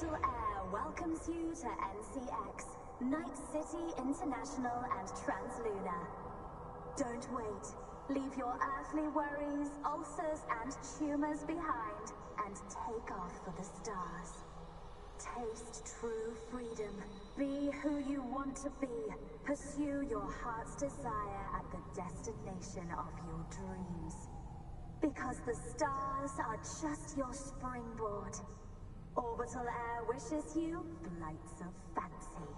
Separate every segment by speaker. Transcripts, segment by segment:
Speaker 1: Orbital Air welcomes you to NCX, Night City International and Translunar. Don't wait. Leave your earthly worries, ulcers and tumors behind and take off for the stars. Taste true freedom. Be who you want to be. Pursue your heart's desire at the destination of your dreams. Because the stars are just your springboard. Orbital Air wishes you flights of fancy.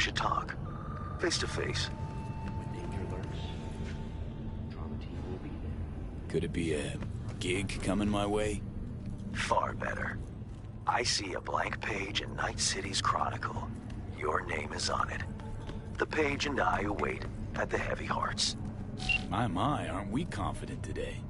Speaker 2: should talk. Face to face.
Speaker 3: When danger lurks, drama team will be there.
Speaker 4: Could it be a gig coming my way?
Speaker 2: Far better. I see a blank page in Night City's Chronicle. Your name is on it. The page and I await at the Heavy Hearts.
Speaker 4: My, aren't we confident today?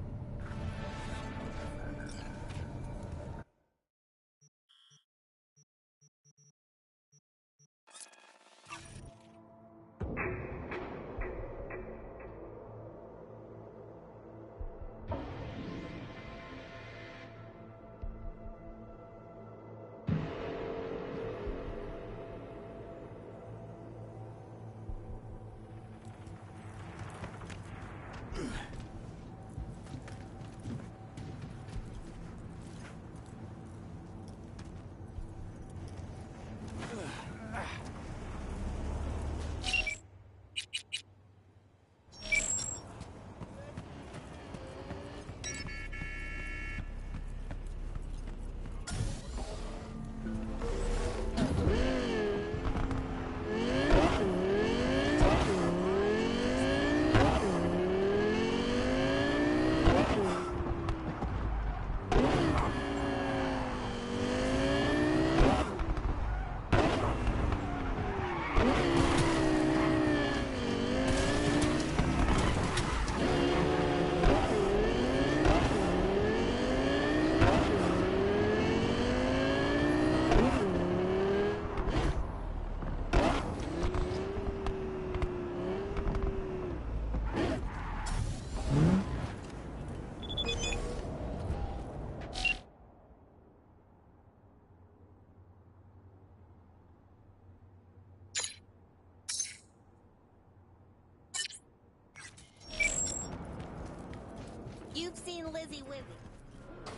Speaker 5: You've seen Lizzie Wizzy.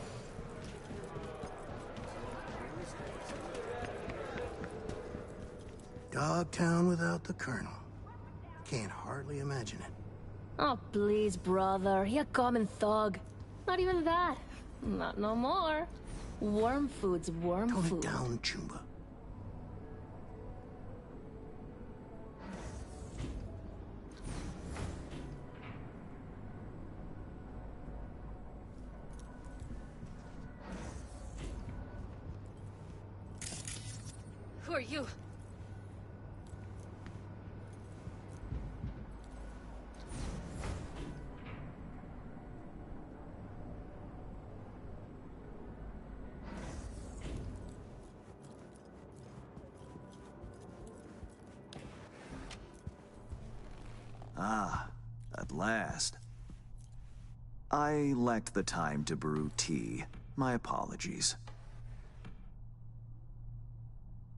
Speaker 6: Dogtown without the Colonel. Can't hardly imagine it.
Speaker 7: Oh, please, brother. He a common thug. Not even that. Not no more. Worm food's worm
Speaker 6: Tone
Speaker 7: food.
Speaker 6: it down, Chumba.
Speaker 7: Who are you?
Speaker 2: Ah, at last. I lacked the time to brew tea. My apologies.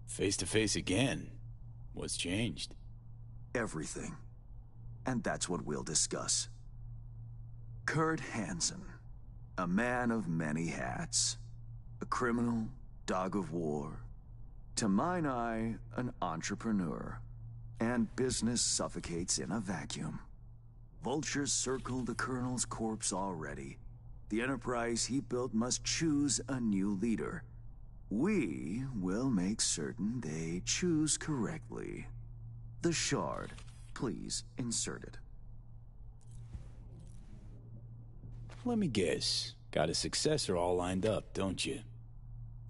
Speaker 4: Face to face again. What's changed?
Speaker 2: Everything. And that's what we'll discuss. Kurt Hansen, a man of many hats. A criminal, dog of war. To mine eye, an entrepreneur. And business suffocates in a vacuum. Vultures circle the Colonel's corpse already. The enterprise he built must choose a new leader. We will make certain they choose correctly. The Shard, please insert it.
Speaker 4: Let me guess. Got a successor all lined up, don't you?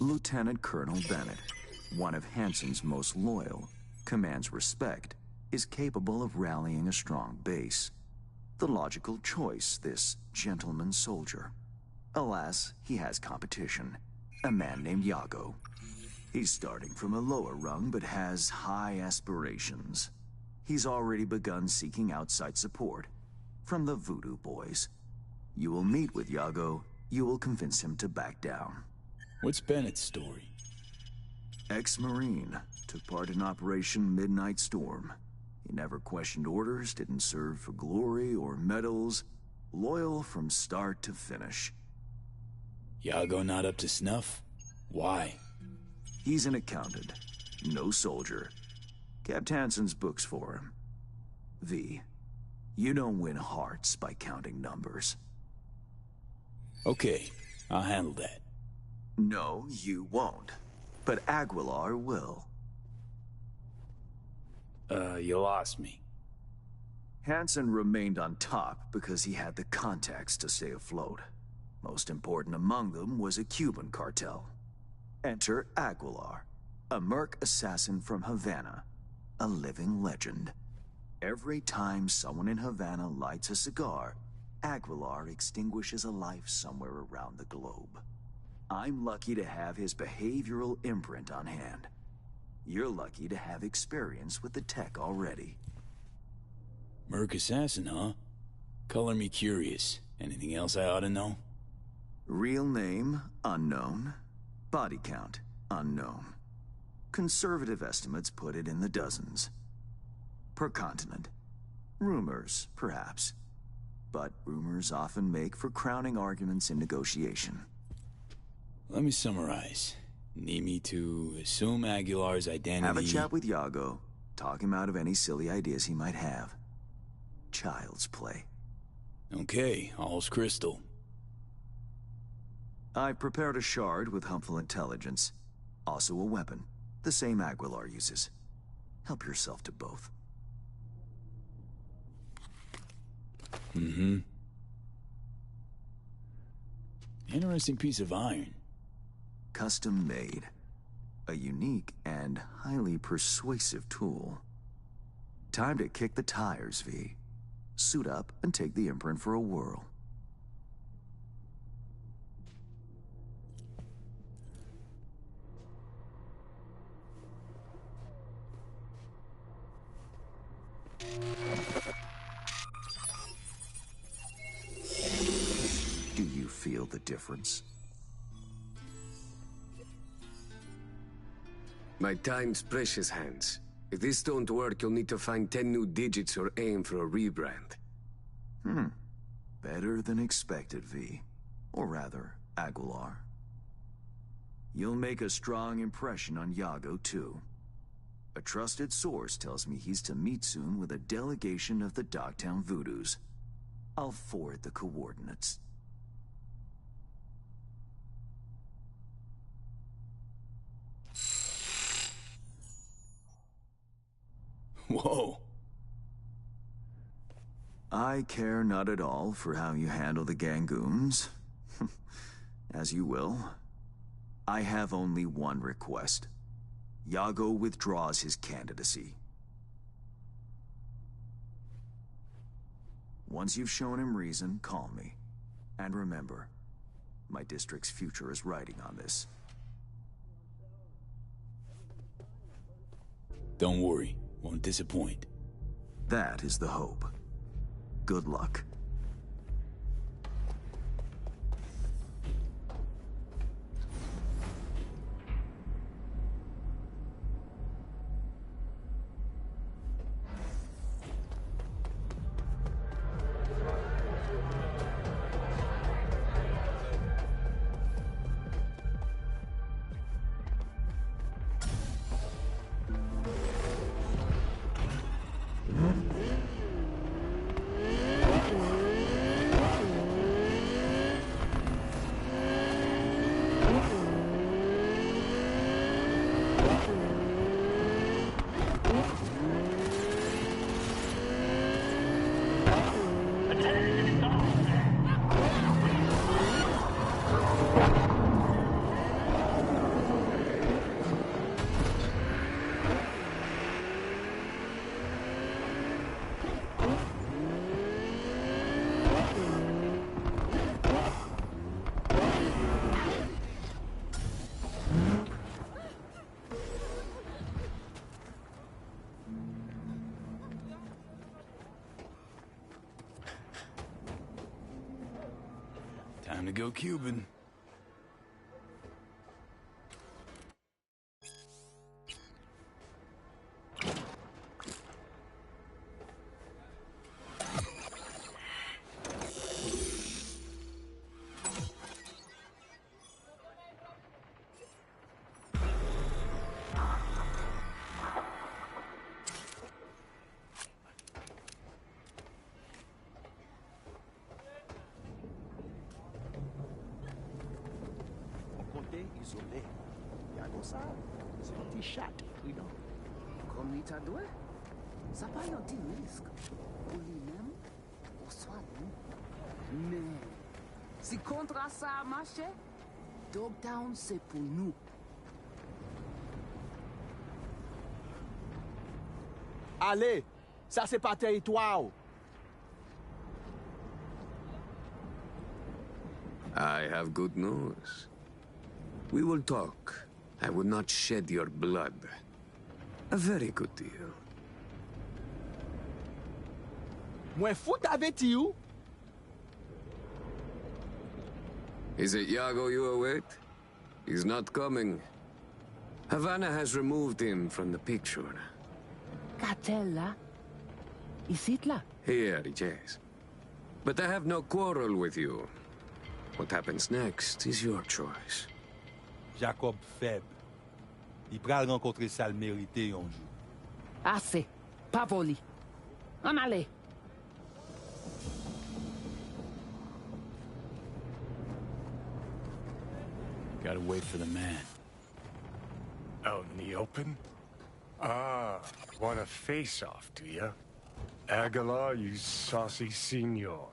Speaker 2: Lieutenant Colonel Bennett, one of Hansen's most loyal, commands respect, is capable of rallying a strong base. The logical choice, this gentleman soldier. Alas, he has competition. A man named Yago. He's starting from a lower rung, but has high aspirations. He's already begun seeking outside support from the Voodoo Boys. You will meet with Yago. You will convince him to back down.
Speaker 4: What's Bennett's story?
Speaker 2: Ex-Marine, took part in Operation Midnight Storm. He never questioned orders, didn't serve for glory or medals. Loyal from start to finish.
Speaker 4: Yago not up to snuff? Why?
Speaker 2: He's an accountant, no soldier. Kept Hansen's books for him. V, you don't win hearts by counting numbers.
Speaker 4: Okay, I'll handle that.
Speaker 2: No, you won't. But Aguilar will.
Speaker 4: You lost me.
Speaker 2: Hansen remained on top because he had the contacts to stay afloat. Most important among them was a Cuban cartel. Enter Aguilar, a merc assassin from Havana, a living legend. Every time someone in Havana lights a cigar, Aguilar extinguishes a life somewhere around the globe. I'm lucky to have his behavioral imprint on hand. You're lucky to have experience with the tech already.
Speaker 4: Merc assassin, huh? Color me curious. Anything else I ought to know?
Speaker 2: Real name, unknown. Body count, unknown. Conservative estimates put it in the dozens. Per continent. Rumors, perhaps. But rumors often make for crowning arguments in negotiation.
Speaker 4: Let me summarize. Need me to assume Aguilar's identity...
Speaker 2: Have a chat with Yago. Talk him out of any silly ideas he might have. Child's play.
Speaker 4: Okay, all's crystal.
Speaker 2: I've prepared a shard with helpful intelligence. Also a weapon. The same Aguilar uses. Help yourself to both.
Speaker 4: Mm-hmm. Interesting piece of iron.
Speaker 2: Custom made. A unique and highly persuasive tool. Time to kick the tires, V. Suit up and take the imprint for a whirl. Do you feel the difference?
Speaker 8: My time's precious, Hans. If this don't work, you'll need to find 10 new digits or aim for a rebrand.
Speaker 2: Better than expected, V. Or rather, Aguilar. You'll make a strong impression on Yago, too. A trusted source tells me he's to meet soon with a delegation of the Dogtown Voodoos. I'll forward the coordinates.
Speaker 4: Whoa.
Speaker 2: I care not at all for how you handle the Gangoons. As you will. I have only one request. Yago withdraws his candidacy. Once you've shown him reason, call me. And remember, my district's future is riding on this.
Speaker 4: Don't worry, won't disappoint.
Speaker 2: That is the hope. Good luck.
Speaker 4: Time to go Cuban.
Speaker 6: Yago-san, c'est un petit chat, we know.
Speaker 8: Comme Nita doit?
Speaker 9: Ça pas un petit risque pour lui-même, pour soi-même. Mais si contrat ça a marché, Dogtown c'est pour nous.
Speaker 10: Allez, ça c'est pas territoire.
Speaker 8: I have good news. We will talk. I will not shed your blood. A very good deal.
Speaker 10: Mwen fout avec you.
Speaker 8: Is it Yago you await? He's not coming. Havana has removed him from the picture.
Speaker 9: Cartel là? Ici là?
Speaker 8: Here, yes. But I have no quarrel with you. What happens next is your choice.
Speaker 11: Jacob faible. Il pral rencontrer ça le mérité un jour.
Speaker 9: Assez. Pas volé. En allez.
Speaker 4: Gotta wait for the man.
Speaker 12: Out in the open? Ah, want a face-off, do ya? Aguilar, you saucy senor.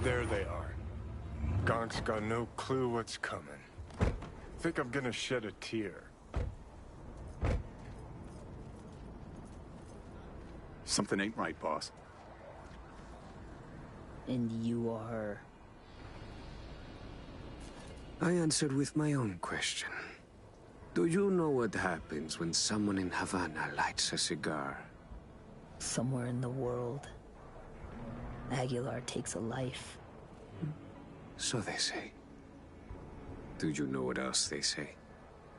Speaker 12: There they are. Gonk's got no clue what's coming. Think I'm gonna shed a tear.
Speaker 13: Something ain't right, boss.
Speaker 9: And you are...
Speaker 8: I answered with my own question. Do you know what happens when someone in Havana lights a cigar?
Speaker 9: Somewhere in the world, Aguilar takes a life.
Speaker 8: So they say. Do you know what else they say?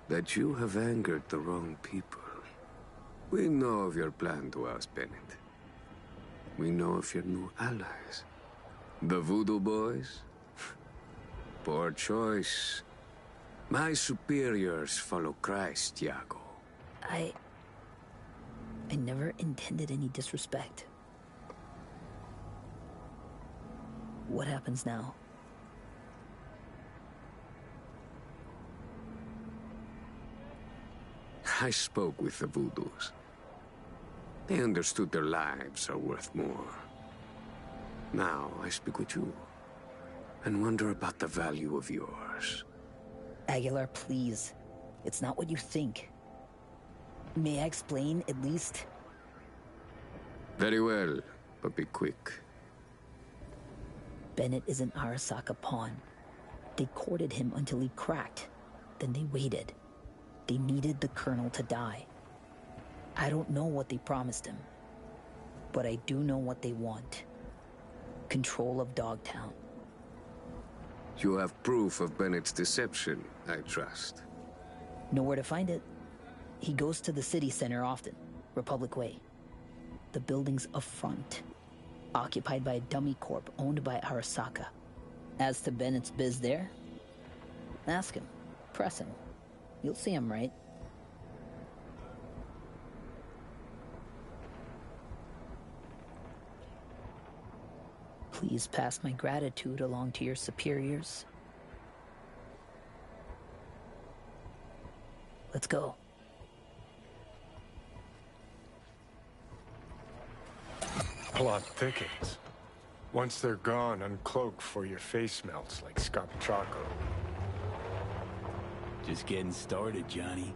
Speaker 8: That you have angered the wrong people. We know of your plan to oust Bennett. We know of your new allies. The Voodoo Boys? Poor choice. My superiors follow Christ, Iago.
Speaker 9: I never intended any disrespect. What happens now?
Speaker 8: I spoke with the Voodoos. They understood their lives are worth more. Now I speak with you, and wonder about the value of yours.
Speaker 9: Aguilar, please. It's not what you think. May I explain, at least?
Speaker 8: Very well, but be quick.
Speaker 9: Bennett is an Arasaka pawn. They courted him until he cracked. Then they waited. They needed the Colonel to die. I don't know what they promised him, but I do know what they want. Control of Dogtown.
Speaker 8: You have proof of Bennett's deception, I trust.
Speaker 9: Know where to find it. He goes to the city center often, Republic Way. The building's a front, occupied by a dummy corp owned by Arasaka. As to Bennett's biz there, ask him, press him. You'll see him right. Please pass my gratitude along to your superiors. Let's go.
Speaker 12: Plot thickens. Once they're gone, uncloak before your face melts like Scott Choco.
Speaker 4: Just getting started, Johnny.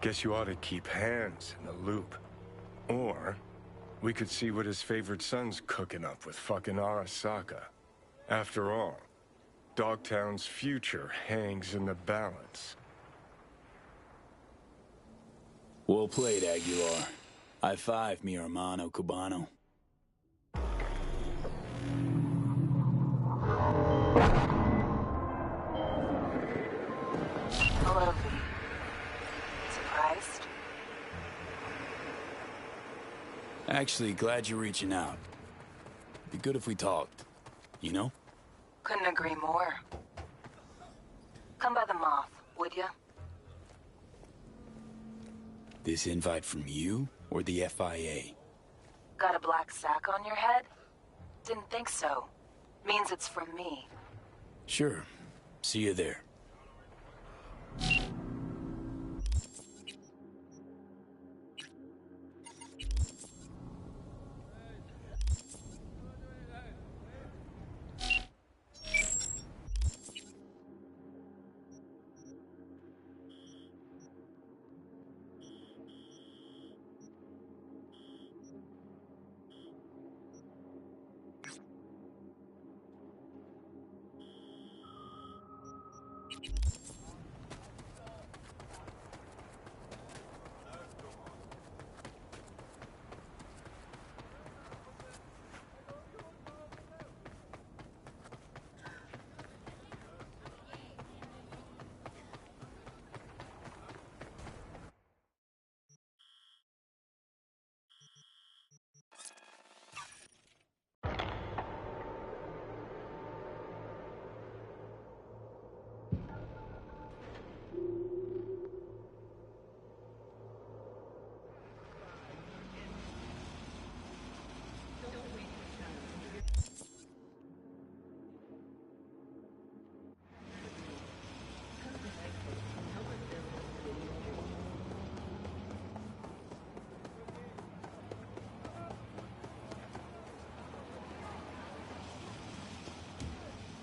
Speaker 12: Guess you ought to keep hands in the loop. Or we could see what his favorite son's cooking up with fucking Arasaka. After all, Dogtown's future hangs in the balance.
Speaker 4: Well played, Aguilar. High five, mi hermano Cubano.
Speaker 14: Hello, V. Surprised?
Speaker 4: Actually, glad you're reaching out. Be good if we talked, you know?
Speaker 14: Couldn't agree more. Come by the Moth, would ya?
Speaker 4: This invite from you or the FIA?
Speaker 14: Got a black sack on your head? Didn't think so. Means it's from me.
Speaker 4: Sure. See you there.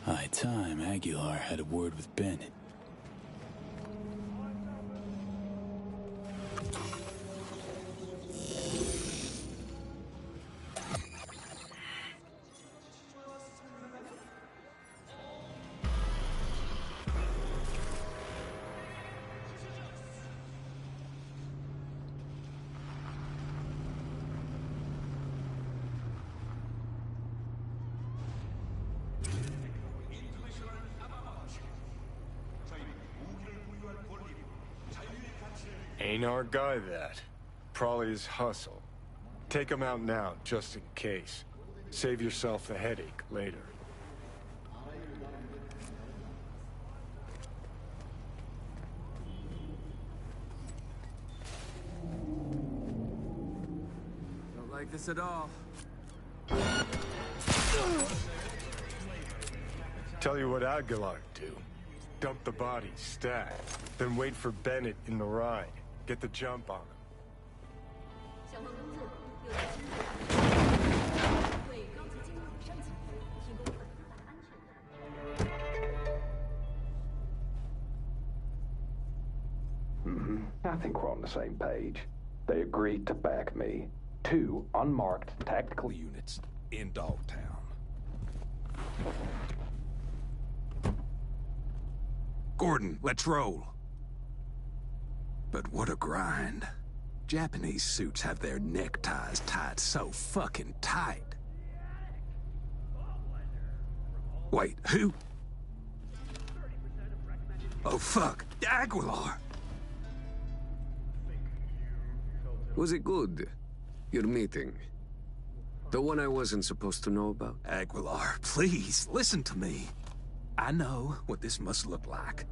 Speaker 4: High time Aguilar had a word with Bennett.
Speaker 12: Ain't our guy that. Probably his hustle. Take him out now, just in case. Save yourself the headache later.
Speaker 15: Don't like this at all.
Speaker 12: Tell you what Aguilar do. Dump the body, stat. Then wait for Bennett in the ride. Get the jump on him.
Speaker 16: I think we're on the same page. They agreed to back me. 2 unmarked tactical units in Dogtown.
Speaker 2: Gordon, let's roll. But what a grind. Japanese suits have their neckties tied so fucking tight. Wait, who? Oh, fuck. Aguilar!
Speaker 8: Was it good? Your meeting? The one I wasn't supposed to know about?
Speaker 2: Aguilar, please, listen to me. I know what this must look like.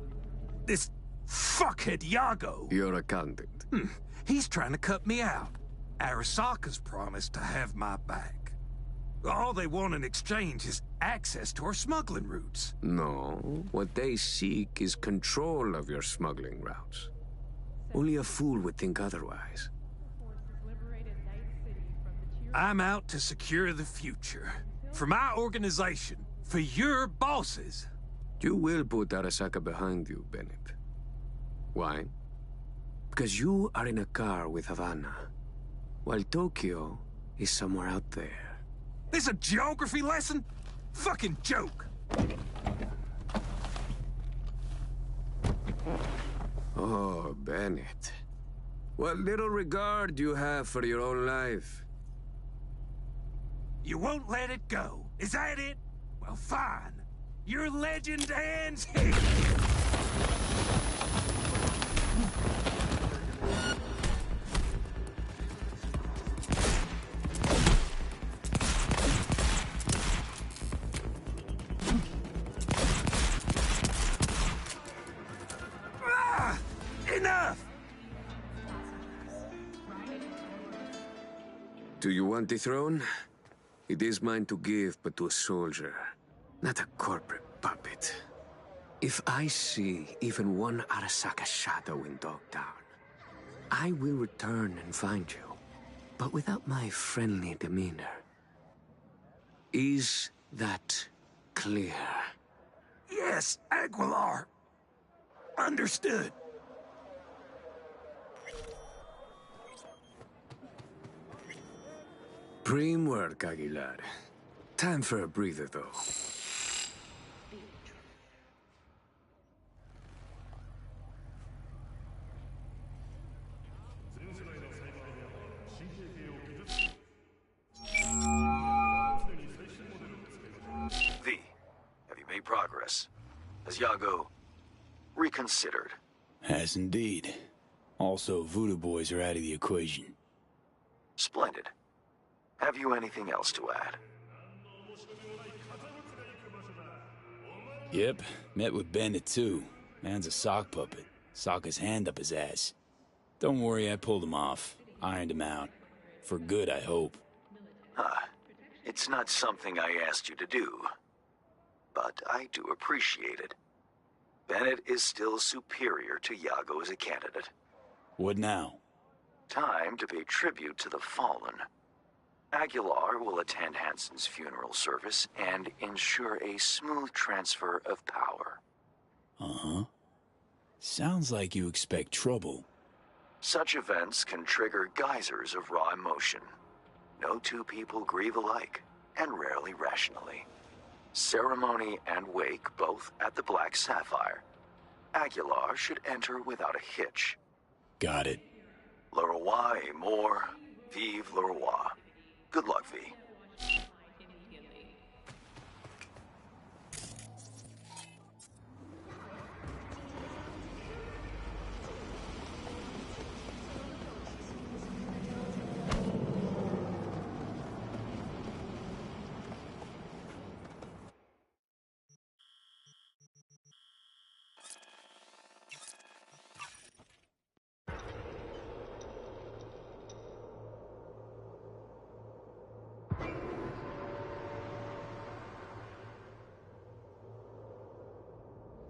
Speaker 2: This fuckhead Yago.
Speaker 8: Your accountant.
Speaker 2: He's trying to cut me out. Arasaka's promised to have my back. All they want in exchange is access to our smuggling routes.
Speaker 8: No, what they seek is control of your smuggling routes. Only a fool would think otherwise.
Speaker 2: I'm out to secure the future. For my organization. For your bosses.
Speaker 8: You will put Arasaka behind you, Bennett. Why? Because you are in a car with Havana, while Tokyo is somewhere out there.
Speaker 2: This a geography lesson? Fucking joke!
Speaker 8: Oh, Bennett. What little regard you have for your own life.
Speaker 2: You won't let it go. Is that it? Well, fine. Your legend ends here. Enough!
Speaker 8: Do you want the throne? It is mine to give, but to a soldier, not a corporate puppet. If I see even one Arasaka shadow in Dogtown, I will return and find you, but without my friendly demeanor. Is that clear?
Speaker 2: Yes, Aguilar. Understood.
Speaker 8: Prim work, Aguilar. Time for a breather, though.
Speaker 2: V, have you made progress? Has Yago reconsidered?
Speaker 4: Has indeed. Also, Voodoo Boys are out of the equation.
Speaker 2: Splendid. Have you anything else to add?
Speaker 4: Yep, met with Bandit too. Man's a sock puppet. Sock his hand up his ass. Don't worry, I pulled him off. Ironed him out. For good, I hope.
Speaker 2: It's not something I asked you to do, but I do appreciate it. Bennett is still superior to Yago as a candidate.
Speaker 4: What now?
Speaker 2: Time to pay tribute to the fallen. Aguilar will attend Hansen's funeral service and ensure a smooth transfer of power.
Speaker 4: Uh-huh. Sounds like you expect trouble.
Speaker 2: Such events can trigger geysers of raw emotion. No two people grieve alike, and rarely rationally. Ceremony and wake both at the Black Sapphire. Aguilar should enter without a hitch.
Speaker 4: Got it.
Speaker 2: Le roi est mort, vive le roi. Good luck, V.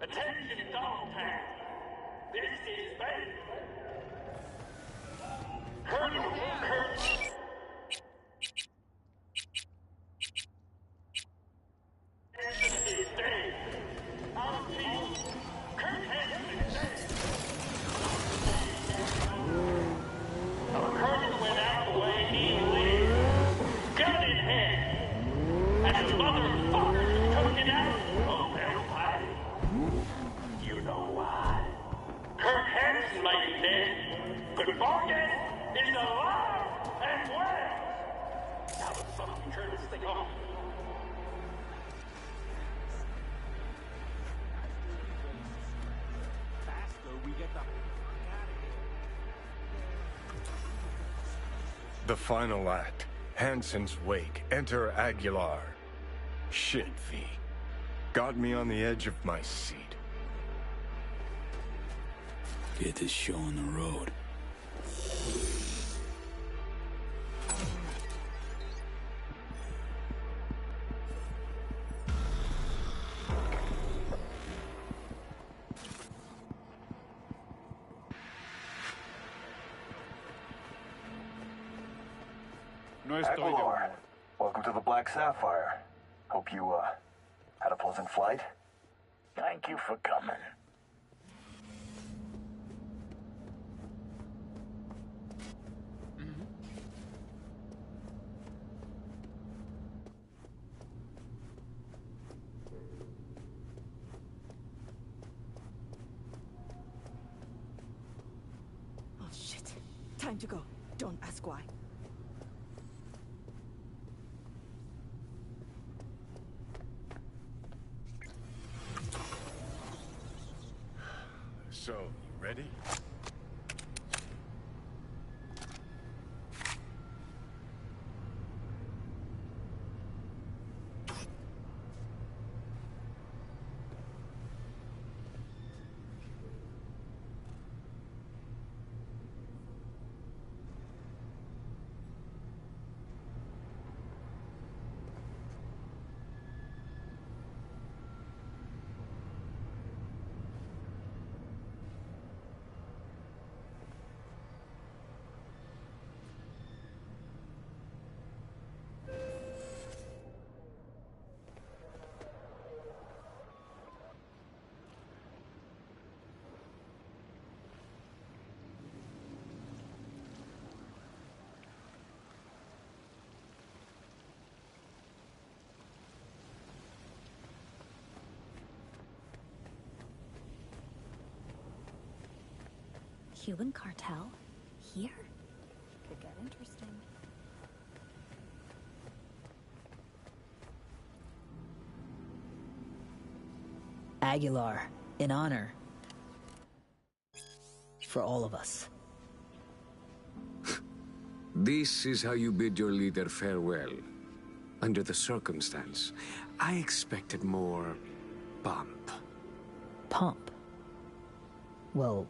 Speaker 17: Attention, Dogtown. This is Bennett. Colonel Kurt. Hansen is dead. Our people, Kurt Hansen is dead. Our colonel went out the way he lived, gun in hand, and the motherfuckers took it out of their body. You know why? Kurt Hansen might be dead, but Vargas is alive and well. Now let's fucking turn this thing off.
Speaker 10: Faster, we get the fuck out of here.
Speaker 12: The final act. Hansen's wake. Enter Aguilar. Shit, V. Got me on the edge of my seat.
Speaker 4: Get this show on the road.
Speaker 18: Aguilar, welcome to the Black Sapphire. Hope you, had a pleasant flight. Thank you for coming.
Speaker 19: Oh, shit. Time to go. Don't ask why.
Speaker 12: So, you ready?
Speaker 1: Cuban cartel? Here? Could get interesting.
Speaker 9: Aguilar, in honor. For all of us.
Speaker 8: This is how you bid your leader farewell. Under the circumstance, I expected more pomp.
Speaker 9: Pomp? Well,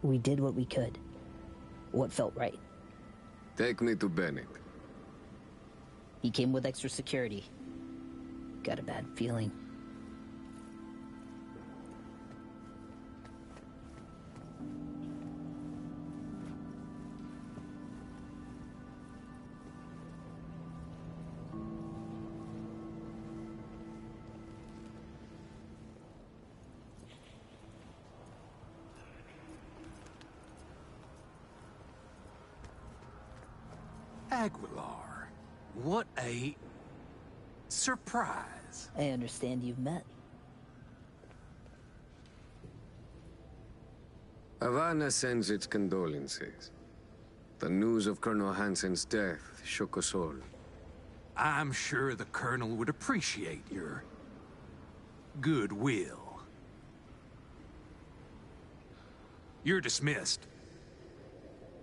Speaker 9: we did what we could. What felt right.
Speaker 8: Take me to Bennett.
Speaker 9: He came with extra security. Got a bad feeling.
Speaker 20: Aguilar, what a surprise.
Speaker 9: I understand you've met.
Speaker 8: Havana sends its condolences. The news of Colonel Hansen's death shook us all.
Speaker 20: I'm sure the Colonel would appreciate your goodwill. You're dismissed.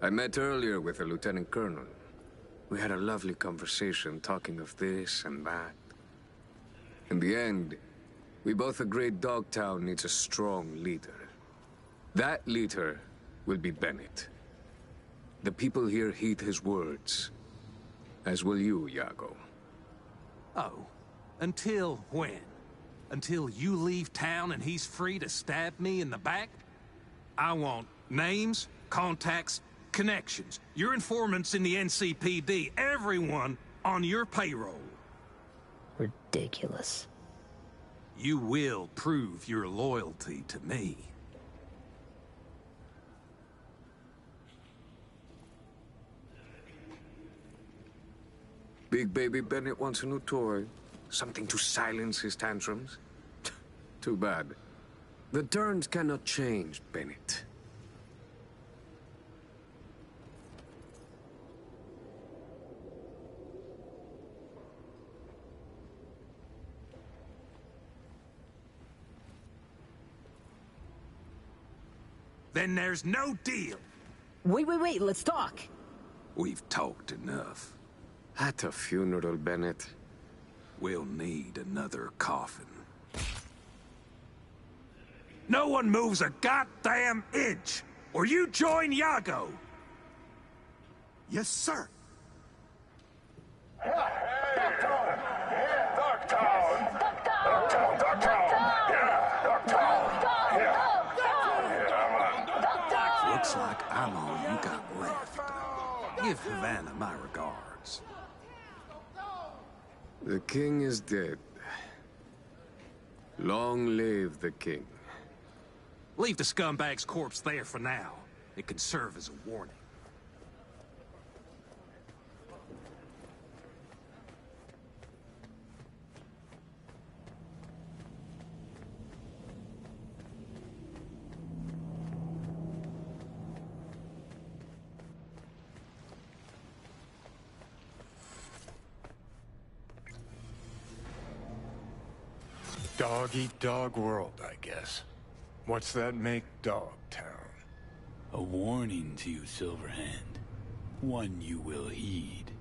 Speaker 8: I met earlier with the Lieutenant Colonel. We had a lovely conversation talking of this and that. In the end, we both agreed Dogtown needs a strong leader. That leader will be Bennett. The people here heed his words, as will you, Iago.
Speaker 20: Oh, until when? Until you leave town and he's free to stab me in the back? I want names, contacts, connections, your informants in the NCPD, everyone on your payroll.
Speaker 9: Ridiculous.
Speaker 20: You will prove your loyalty to me.
Speaker 8: Big baby Bennett wants a new toy. Something to silence his tantrums. Too bad. The turns cannot change, Bennett.
Speaker 20: Then there's no deal.
Speaker 9: Wait, let's talk.
Speaker 20: We've talked enough.
Speaker 8: At a funeral, Bennett.
Speaker 20: We'll need another coffin. No one moves a goddamn inch, or you join Iago!
Speaker 6: Yes, sir.
Speaker 20: Looks like I'm all you got left. Give Havana my regards.
Speaker 8: The king is dead. Long live the king.
Speaker 20: Leave the scumbag's corpse there for now. It can serve as a warning.
Speaker 12: Dog-eat-dog world, I guess. What's that make Dogtown?
Speaker 4: A warning to you, Silverhand. One you will heed.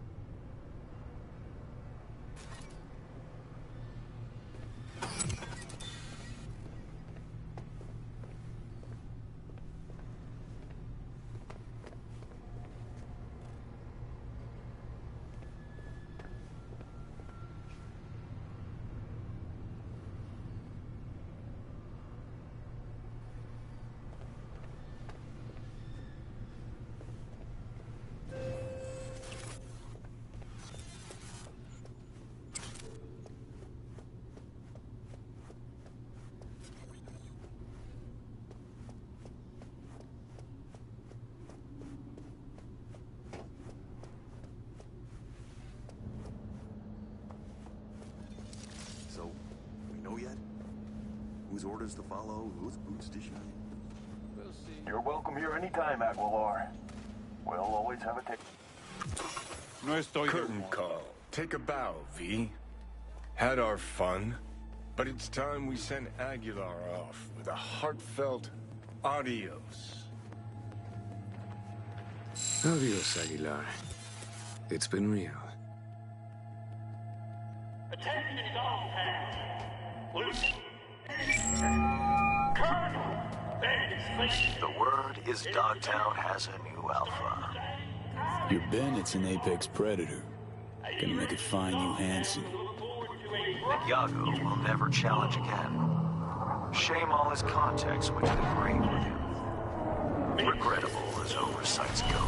Speaker 21: So, we know yet? Whose orders to follow, whose boots to shine?
Speaker 15: We'll see.
Speaker 18: You're welcome here anytime, Aguilar. We'll always have a ticket.
Speaker 12: No estoy Curtain call. Take a bow, V. Had our fun, but it's time we send Aguilar off with a heartfelt adios.
Speaker 8: Adios, Aguilar. It's been real.
Speaker 17: Attention Dogtown. Colonel!
Speaker 2: The word is Dogtown has a new alpha.
Speaker 4: Your Bennett's an apex predator. Gonna make a fine new Hanson.
Speaker 2: And Yago will never challenge again. Shame all his contacts which did great with him. Regrettable as oversights go.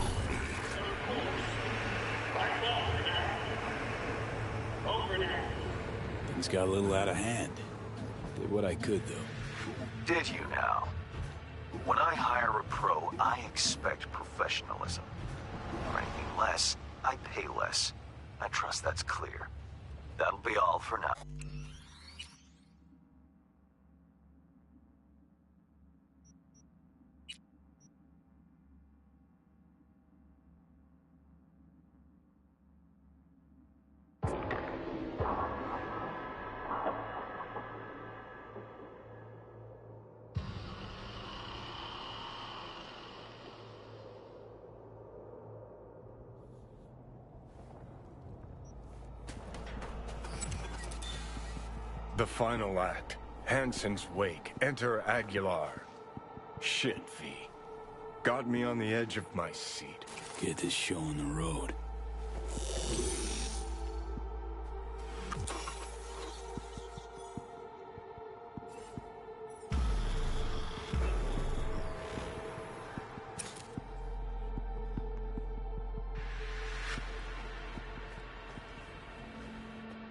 Speaker 4: Things got a little out of hand. Did what I could, though.
Speaker 2: Did you now? When I hire a pro, I expect professionalism. For anything less, I pay less. I trust that's clear. That'll be all for now.
Speaker 12: The final act. Hanson's wake. Enter Aguilar. Shit, V. Got me on the edge of my seat.
Speaker 4: Get this show on the road.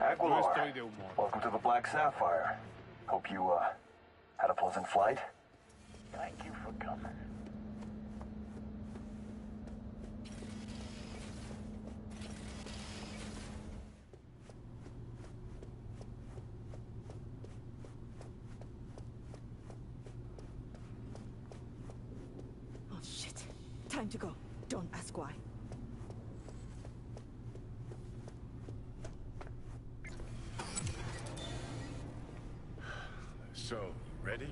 Speaker 18: Aguilar, welcome to the Black Sapphire. Hope you, had a pleasant flight. Thank you for coming.
Speaker 19: Oh, shit. Time to go. Don't ask why.
Speaker 12: So, ready?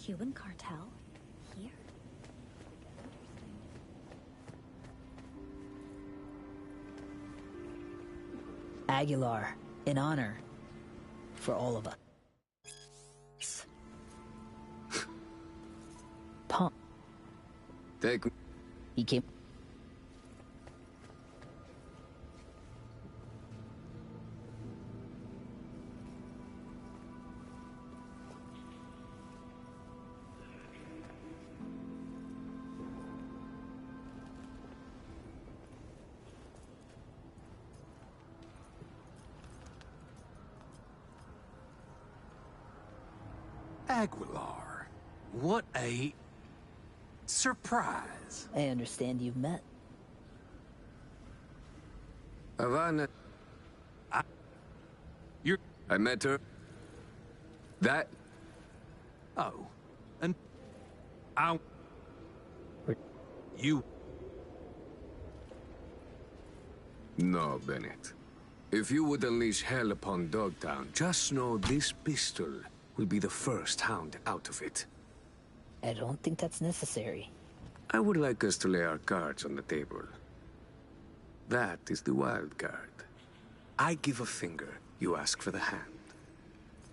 Speaker 1: Cuban cartel? Here?
Speaker 9: Aguilar, in honor for all of us. Pump.
Speaker 8: Take.
Speaker 9: He came.
Speaker 20: Aguilar, what a surprise.
Speaker 9: I understand you've met.
Speaker 8: Havana. I met her. That?
Speaker 20: Oh, and you.
Speaker 8: No, Bennett. If you would unleash hell upon Dogtown, just know this pistol will be the first hound out of it.
Speaker 9: I don't think that's necessary.
Speaker 8: I would like us to lay our cards on the table. That is the wild card. I give a finger, you ask for the hand.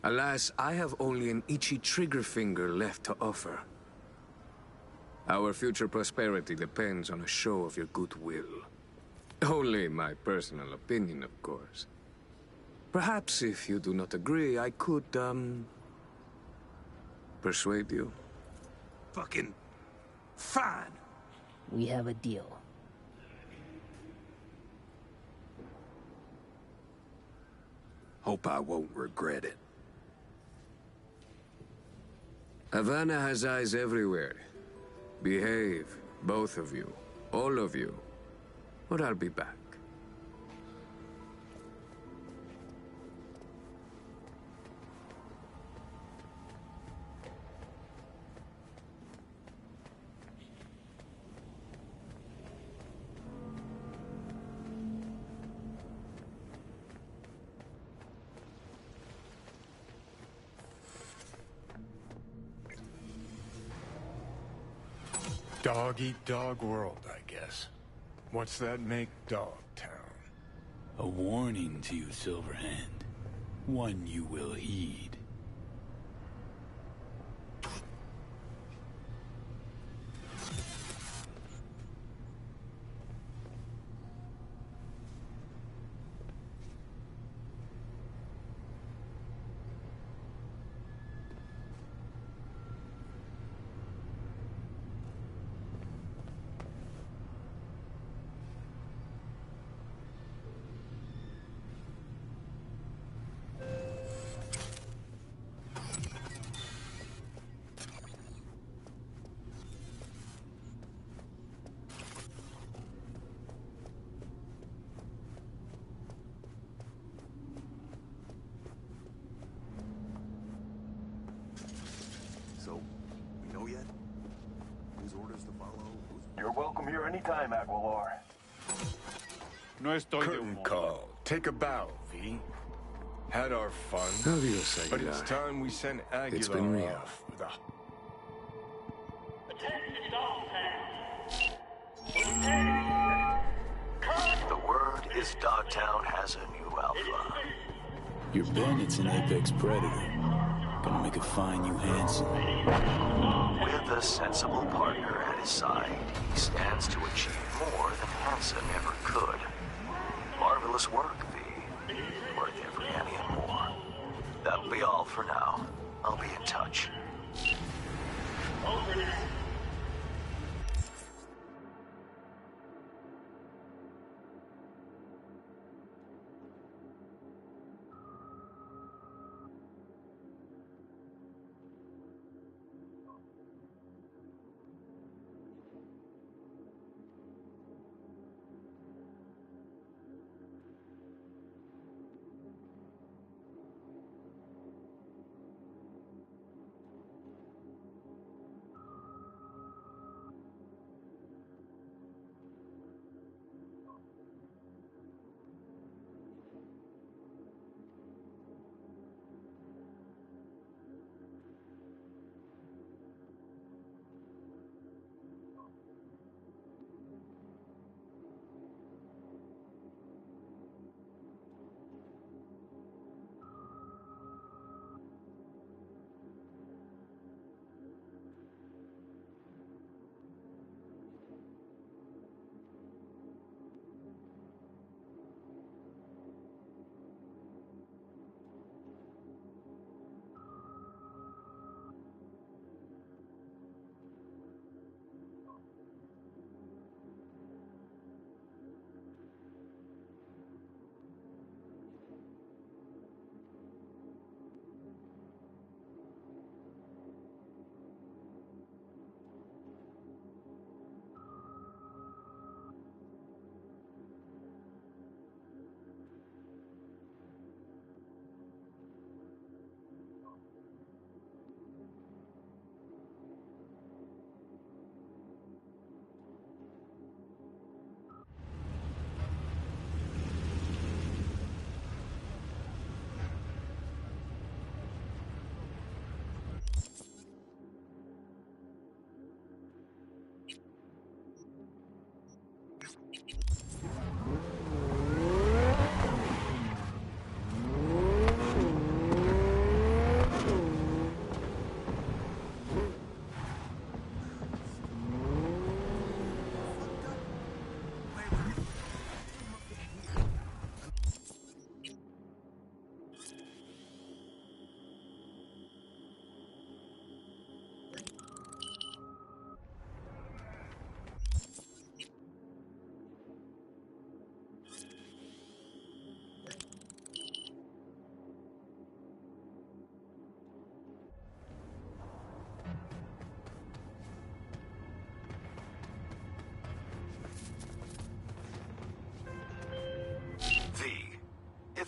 Speaker 8: Alas, I have only an itchy trigger finger left to offer. Our future prosperity depends on a show of your goodwill. Only my personal opinion, of course. Perhaps if you do not agree, I could, persuade you.
Speaker 20: Fucking fine.
Speaker 9: We have a deal.
Speaker 6: Hope I won't regret it.
Speaker 8: Havana has eyes everywhere. Behave, both of you, all of you, or I'll be back.
Speaker 12: Dog-eat-dog world, I guess. What's that make Dogtown?
Speaker 4: A warning to you, Silverhand. One you will heed.
Speaker 18: You're welcome here anytime, Aguilar.
Speaker 12: No estoy Curtain call. Take a bow, V. Had our fun.
Speaker 8: Adios,
Speaker 12: But
Speaker 8: Aguilar.
Speaker 12: it's time we sent Aguilar
Speaker 8: It's been real.
Speaker 12: off with a...
Speaker 17: Attention, Dogtown.
Speaker 2: The word is Dogtown has a new alpha.
Speaker 4: Your bandit's an apex predator. Gonna make a fine you handsome.
Speaker 2: With a sensible partner at his side, he stands to achieve more than Hansen ever could. Marvelous work, V. Worth every penny and more. That'll be all for now. I'll be in touch.
Speaker 17: Over now.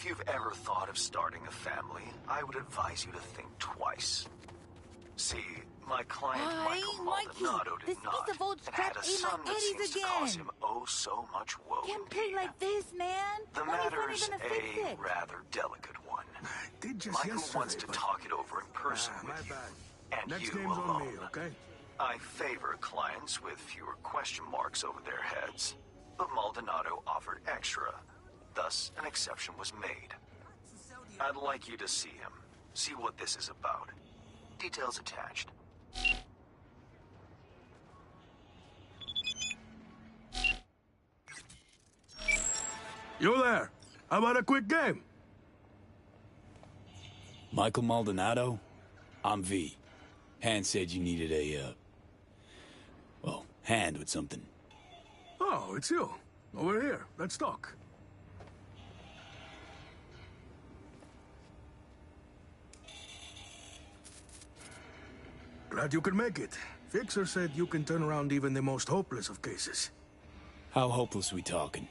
Speaker 2: If you've ever thought of starting a family, I would advise you to think twice. See, my client Michael Maldonado did not, and had a son that seems to cause him oh so much woe.
Speaker 19: Can't play like this, man.
Speaker 2: The matter's a rather delicate one. Michael wants to talk it over in person with you, and
Speaker 6: Next
Speaker 2: you
Speaker 6: game's
Speaker 2: alone.
Speaker 6: on me, okay?
Speaker 2: I favor clients with fewer question marks over their heads, but Maldonado offered extra. Thus, an exception was made. I'd like you to see him. See what this is about. Details attached.
Speaker 6: You there? How about a quick game?
Speaker 4: Michael Maldonado? I'm V. Hand said you needed a, well, hand with something.
Speaker 6: Oh, it's you. Over here. Let's talk. Glad you could make it. Fixer said you can turn around even the most hopeless of cases.
Speaker 4: How hopeless we talking?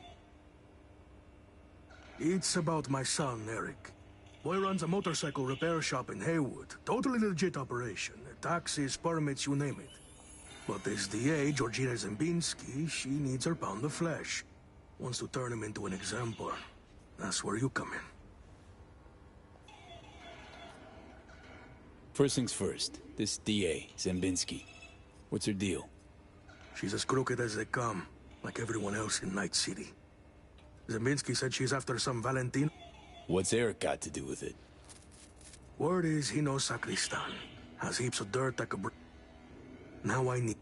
Speaker 6: It's about my son, Eric. Boy runs a motorcycle repair shop in Haywood. Totally legit operation. Taxes, permits, you name it. But this DA, Georgina Zembinski, she needs her pound of flesh. Wants to turn him into an example. That's where you come in.
Speaker 4: First things first, this DA, Zembinski. What's her deal?
Speaker 6: She's as crooked as they come, like everyone else in Night City. Zembinski said she's after some Valentino.
Speaker 4: What's Eric got to do with it?
Speaker 6: Word is he knows Sacristan. Has heaps of dirt that could bring. Now I need.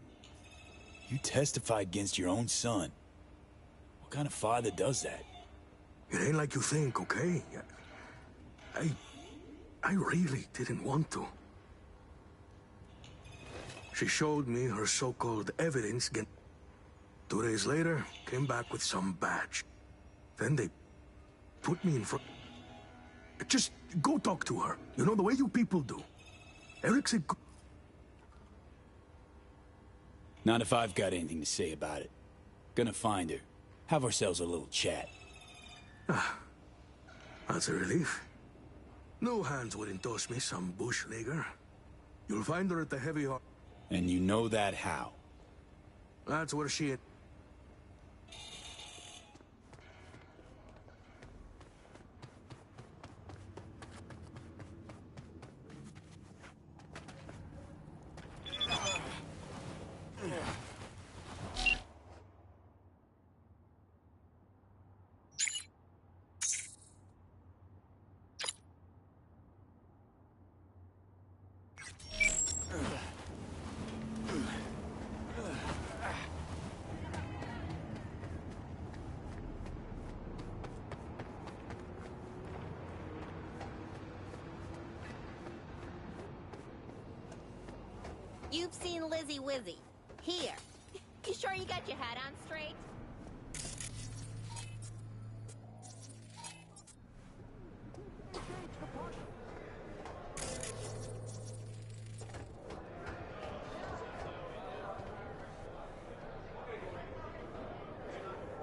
Speaker 4: You testified against your own son. What kind of father does that?
Speaker 6: It ain't like you think, okay? I really didn't want to. She showed me her so-called evidence. 2 days later, came back with some badge. Then they put me in front. Just go talk to her. You know, the way you people do. Eric said...
Speaker 4: Not if I've got anything to say about it. Gonna find her. Have ourselves a little chat.
Speaker 6: Ah, that's a relief. No hands wouldn't toss me some bush leaguer. You'll find her at the Heavy Heart.
Speaker 4: And you know that how?
Speaker 6: That's where she...
Speaker 5: You've seen Lizzie Wizzy. Here. You sure you got your hat on straight?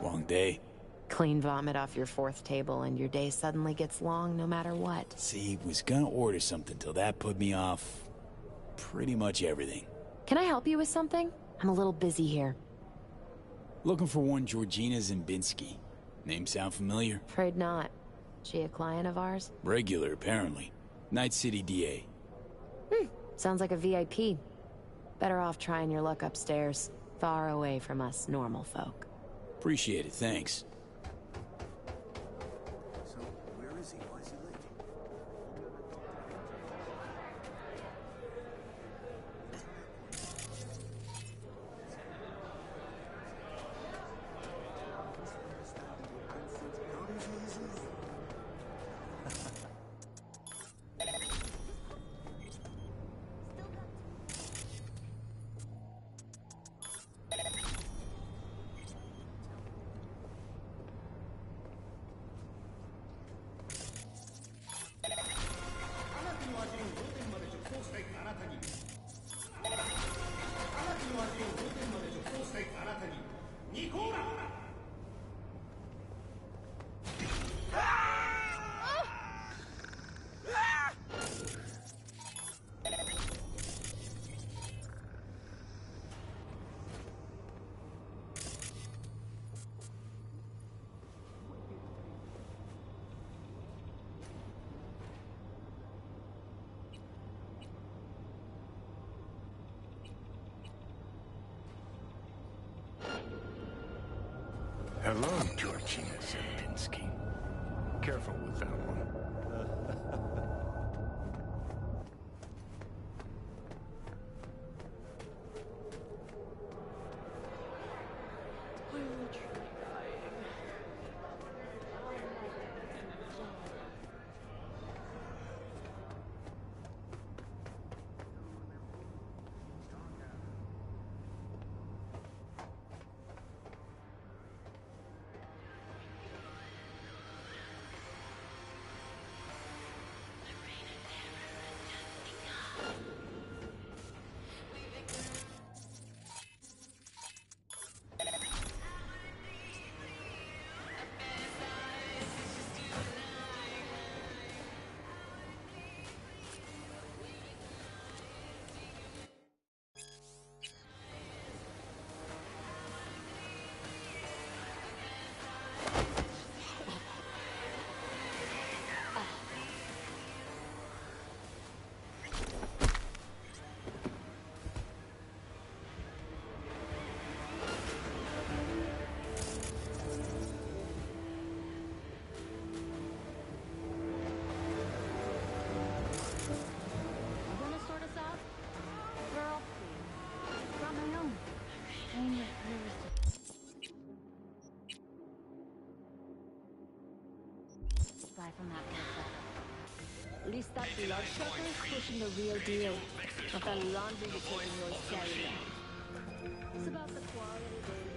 Speaker 4: Long day.
Speaker 21: Clean vomit off your fourth table and your day suddenly gets long no matter what.
Speaker 4: See, was gonna order something till that put me off pretty much everything.
Speaker 21: Can I help you with something? I'm a little busy here.
Speaker 4: Looking for one Georgina Zembinski. Name sound familiar?
Speaker 21: Afraid not. She a client of ours?
Speaker 4: Regular, apparently. Night City DA.
Speaker 21: Sounds like a VIP. Better off trying your luck upstairs, far away from us normal folk.
Speaker 4: Appreciate it, thanks.
Speaker 2: So, where is he? Why is he late?
Speaker 12: Hello, Georgina Zempinski. Careful with that one.
Speaker 7: From that motherfucker. At least that bloodsucker is pushing the real deal. Not that laundry you're taking yours cellular. It's about the quality, baby.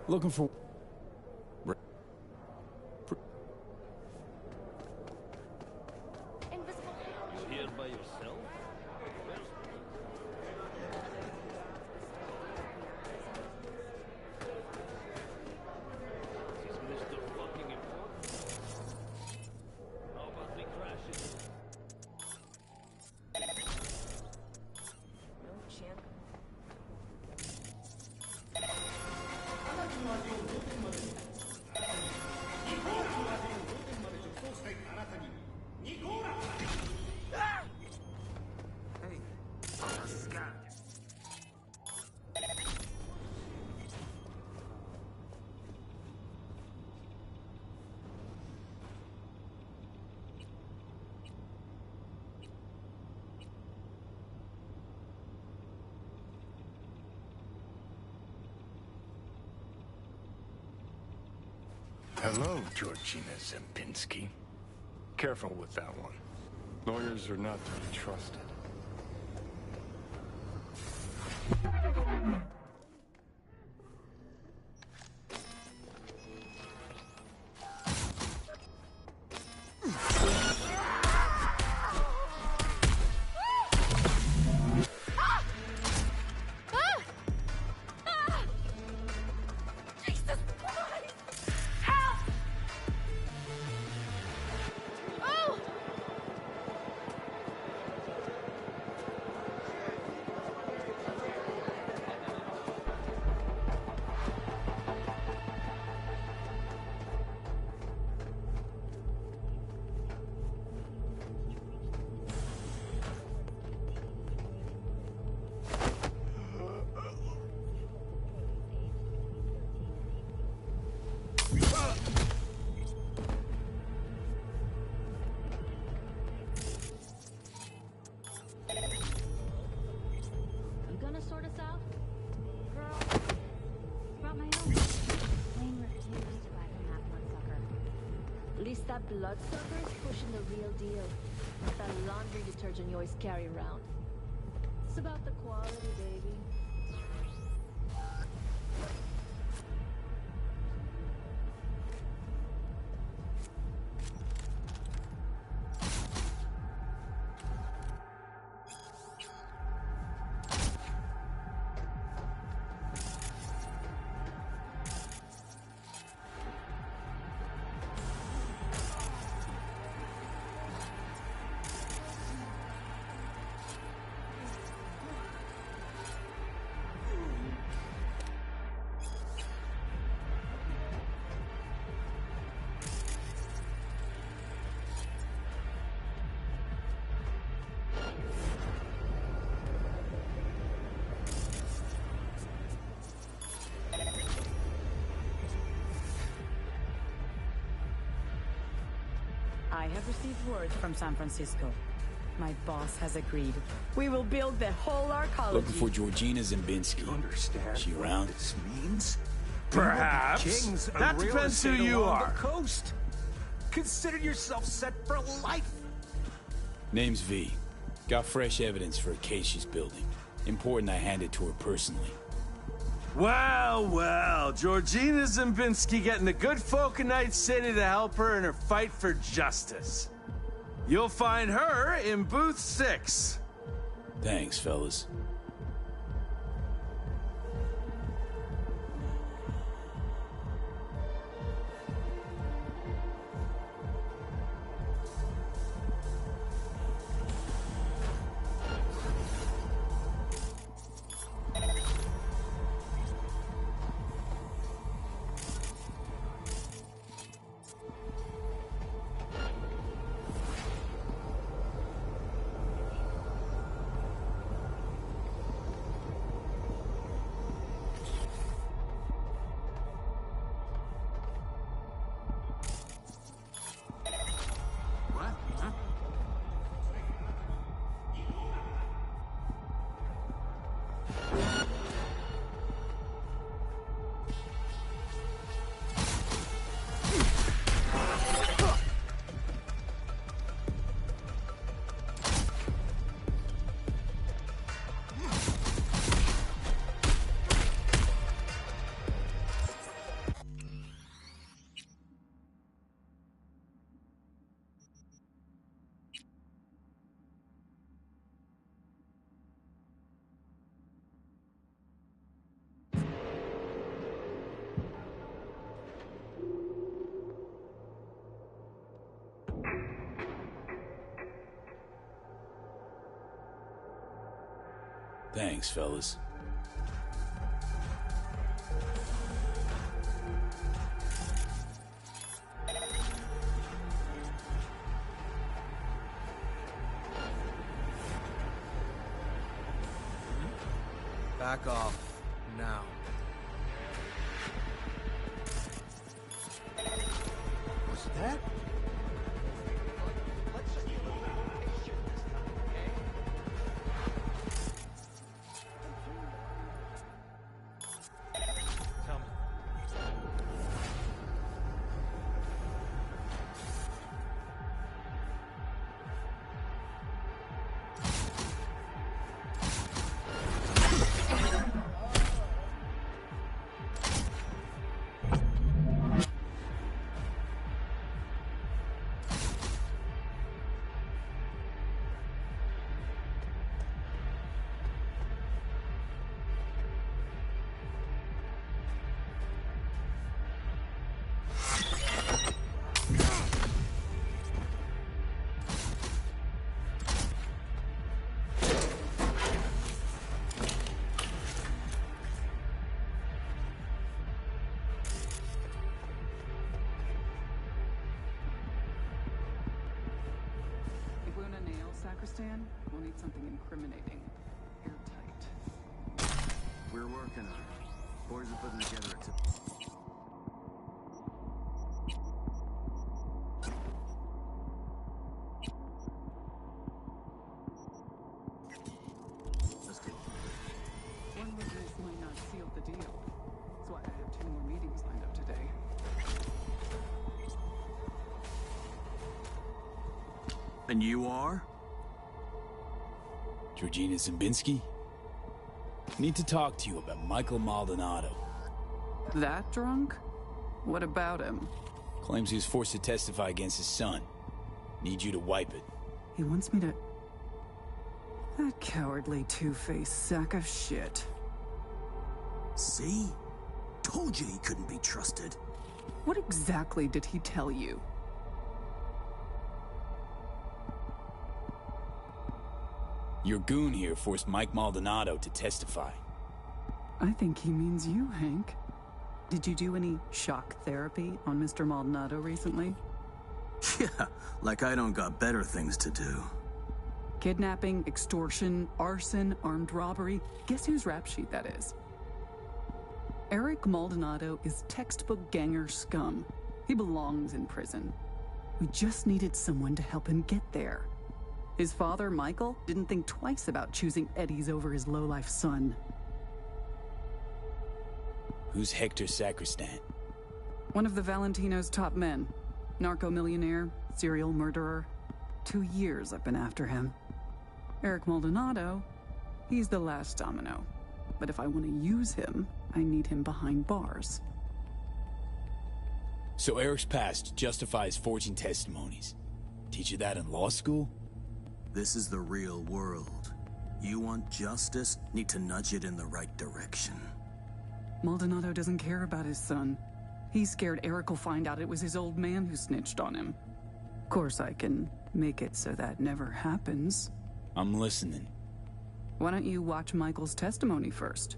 Speaker 4: Looking for...
Speaker 17: You here by yourself? Is Mr. fucking important? How about we crash it?
Speaker 19: No chance.
Speaker 12: Hello, Georgina Zempinski. Careful with that one. Lawyers are not to be trusted.
Speaker 7: that bloodsucker's pushing the real deal. Not that laundry detergent you always carry around. It's about the quality, baby.
Speaker 3: I have received word from San Francisco. My boss has agreed. We will build the whole arcology.
Speaker 4: Looking for Georgina Zembinski.
Speaker 2: You understand
Speaker 4: She around?
Speaker 2: what this means?
Speaker 10: Perhaps. That depends who you are.
Speaker 2: Coast. Consider yourself set for life.
Speaker 4: Name's V. Got fresh evidence for a case she's building. Important I hand it to her personally.
Speaker 10: Well, well, Georgina Zembinski getting the good folk of Night City to help her in her fight for justice. You'll find her in booth 6.
Speaker 4: Thanks, fellas. Thanks, fellas.
Speaker 15: Back off. Now.
Speaker 2: What's that?
Speaker 22: Sacristan, we'll need something incriminating. Airtight.
Speaker 2: We're working on it. Boys are putting together a
Speaker 22: One witness might not seal the deal. That's why I have 2 more meetings lined up today.
Speaker 2: And you are?
Speaker 4: Georgina Zimbinski? Need to talk to you about Michael Maldonado.
Speaker 22: That drunk? What about him?
Speaker 4: Claims he was forced to testify against his son. Need you to wipe it.
Speaker 22: He wants me to... That cowardly two-faced sack of shit.
Speaker 2: See? Told you he couldn't be trusted.
Speaker 22: What exactly did he tell you?
Speaker 4: Your goon here forced Mike Maldonado to testify.
Speaker 22: I think he means you, Hank. Did you do any shock therapy on Mr. Maldonado recently?
Speaker 2: Yeah, like I don't got better things to do.
Speaker 22: Kidnapping, extortion, arson, armed robbery. Guess whose rap sheet that is? Eric Maldonado is textbook ganger scum. He belongs in prison. We just needed someone to help him get there. His father, Michael, didn't think twice about choosing Eddie's over his lowlife son.
Speaker 4: Who's Hector Sacristan?
Speaker 22: One of the Valentino's top men. Narco-millionaire, serial murderer. 2 years I've been after him. Eric Maldonado, he's the last domino. But if I want to use him, I need him behind bars.
Speaker 4: So Eric's past justifies forging testimonies. Teach you that in law school?
Speaker 2: This is the real world. You want justice, need to nudge it in the right direction.
Speaker 22: Maldonado doesn't care about his son. He's scared Eric will find out it was his old man who snitched on him. Of course, I can make it so that never happens.
Speaker 4: I'm listening.
Speaker 22: Why don't you watch Michael's testimony first?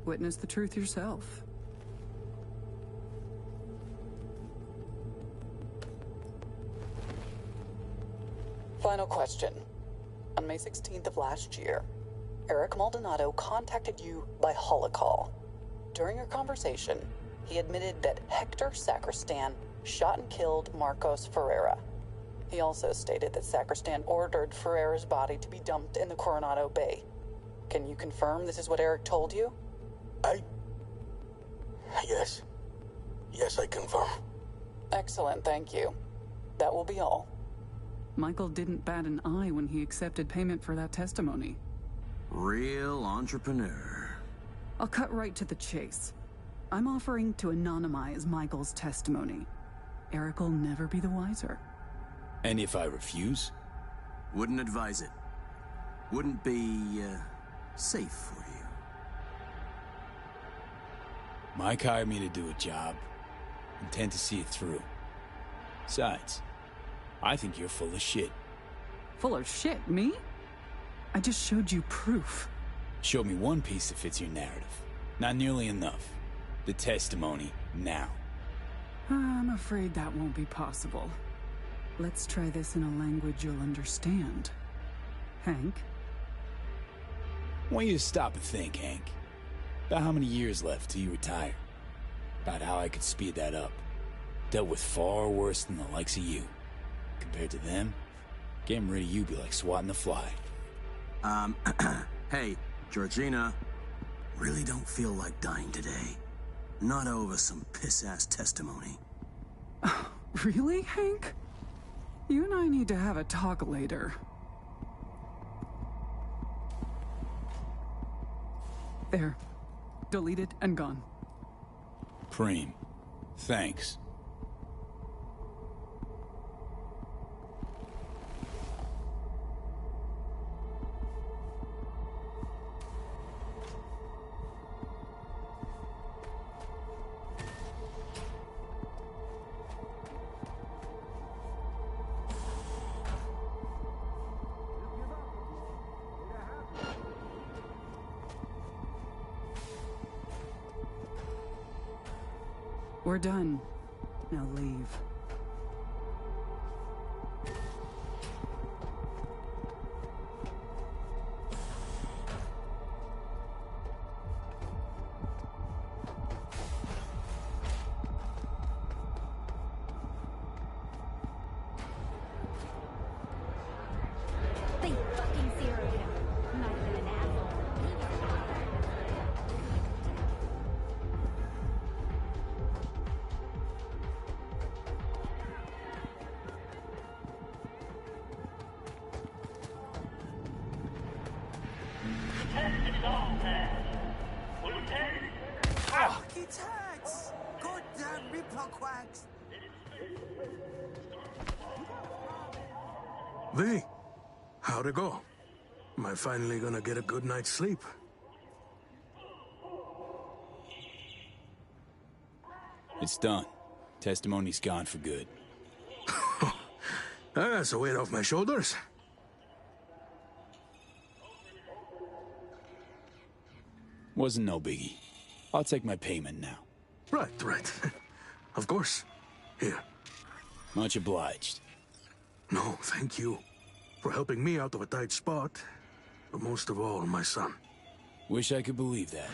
Speaker 22: Witness the truth yourself.
Speaker 11: Final question. On May 16th of last year, Eric Maldonado contacted you by holocall. During your conversation, he admitted that Hector Sacristan shot and killed Marcos Ferreira. He also stated that Sacristan ordered Ferreira's body to be dumped in the Coronado Bay. Can you confirm this is what Eric told you?
Speaker 6: Yes. Yes, I confirm.
Speaker 11: Excellent, thank you. That will be all.
Speaker 22: Michael didn't bat an eye when he accepted payment for that testimony.
Speaker 2: Real entrepreneur.
Speaker 22: I'll cut right to the chase. I'm offering to anonymize Michael's testimony. Eric will never be the wiser.
Speaker 4: And if I refuse?
Speaker 2: Wouldn't advise it. Wouldn't be, safe for you.
Speaker 4: Mike hired me to do a job. Intend to see it through. Besides, I think you're full of shit.
Speaker 22: Full of shit? Me? I just showed you proof.
Speaker 4: Show me one piece that fits your narrative. Not nearly enough. The testimony, now.
Speaker 22: I'm afraid that won't be possible. Let's try this in a language you'll understand. Hank?
Speaker 4: I want you to stop and think, Hank. About how many years left till you retire. About how I could speed that up. Dealt with far worse than the likes of you. Compared to them, getting rid of you be like swatting a fly.
Speaker 2: Hey, Georgina. Really don't feel like dying today. Not over some piss-ass testimony.
Speaker 22: Really, Hank? You and I need to have a talk later. There. Deleted and gone.
Speaker 4: Preem. Thanks.
Speaker 22: We're done. Now leave.
Speaker 1: They fucking zeroed him. Not even an asshole.
Speaker 17: Lieutenant exhaust pass. Lieutenant.
Speaker 13: Fucking tags! Goddamn Ripper quacks!
Speaker 6: V, how'd it go? Am I finally gonna get a good night's sleep?
Speaker 4: It's done. Testimony's gone for good.
Speaker 6: That's a weight off my shoulders.
Speaker 4: Wasn't no biggie. I'll take my payment now.
Speaker 6: Right. Of course. Here.
Speaker 4: Much obliged.
Speaker 6: No, thank you. For helping me out of a tight spot. But most of all, my son.
Speaker 4: Wish I could believe that.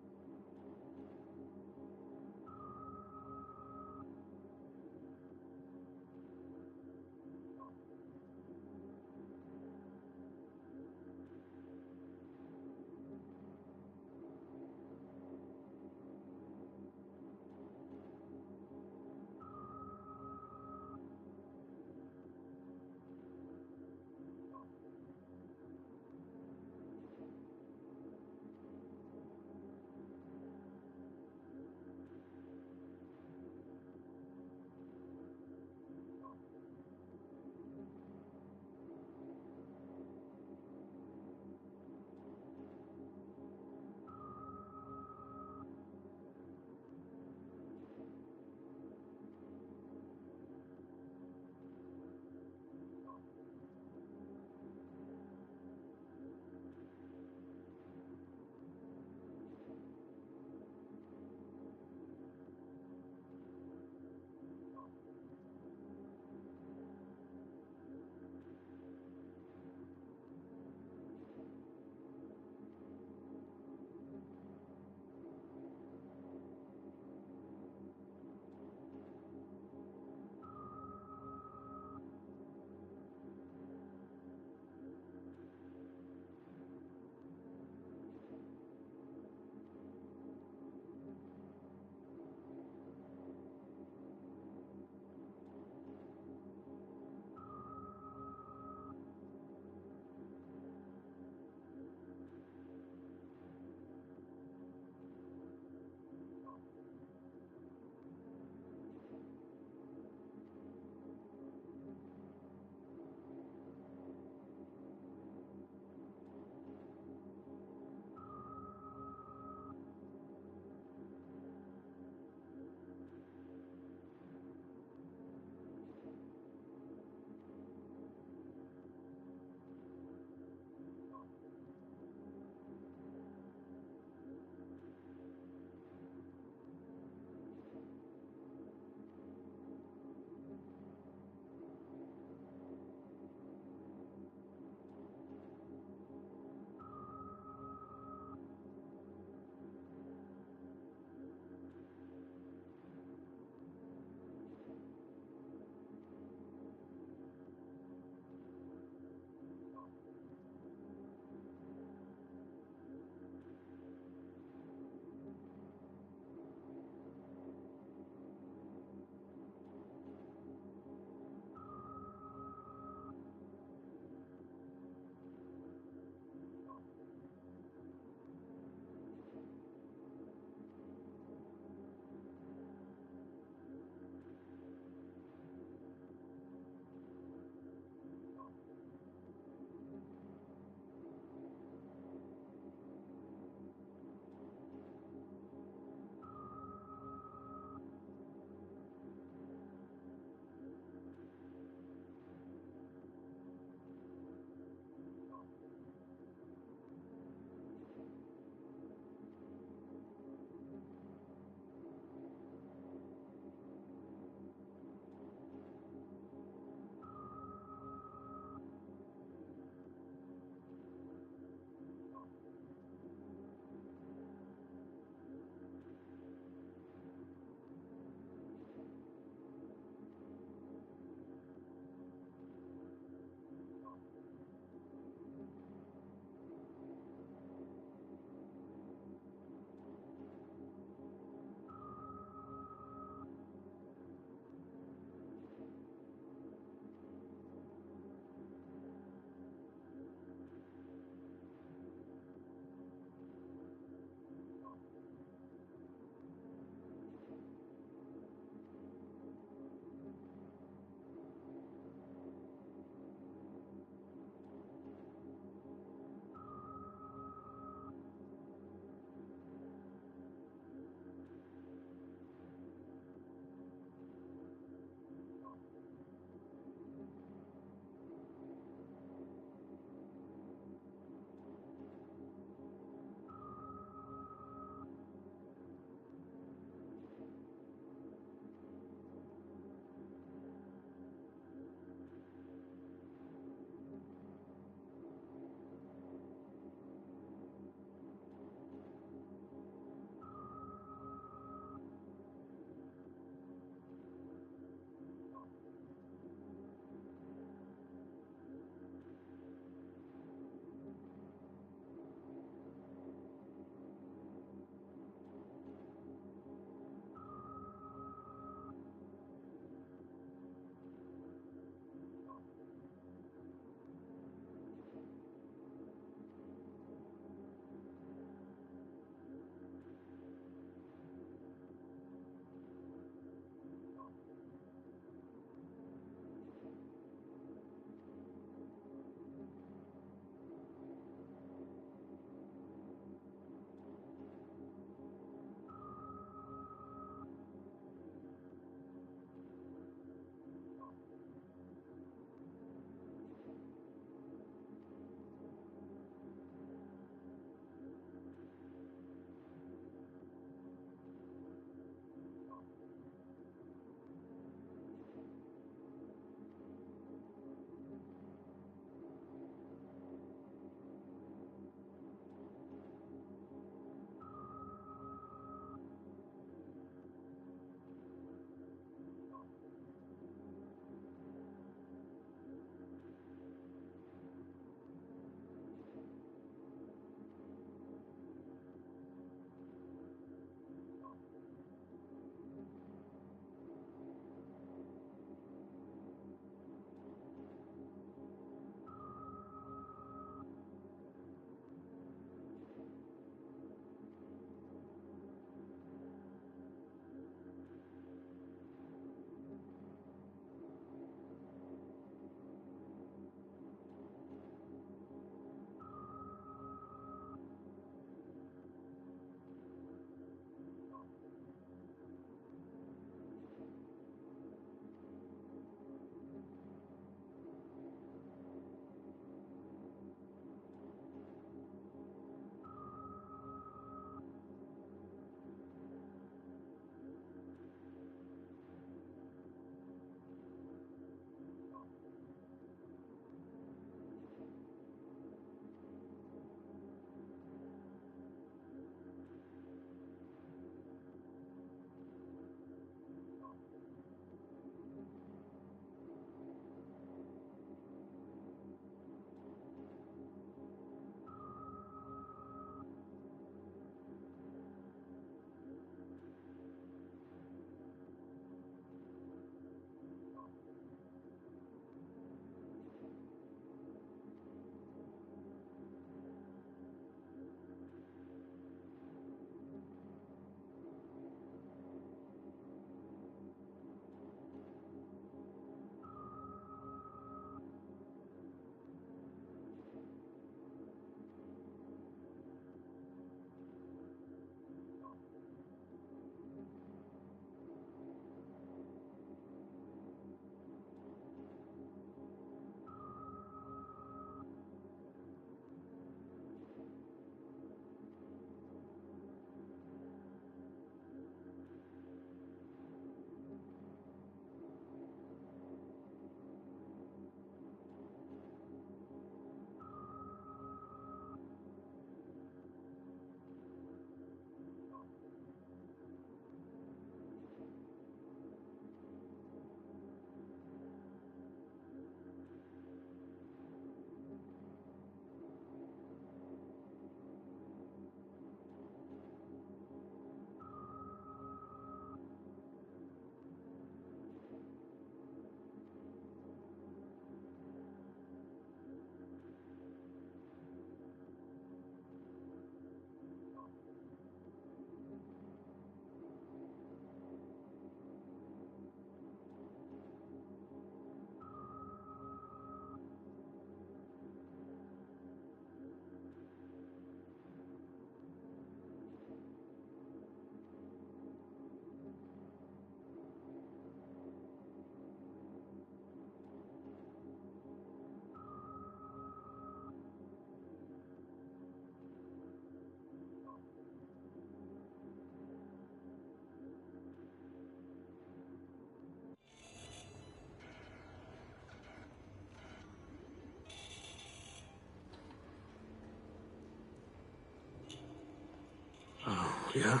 Speaker 6: yeah?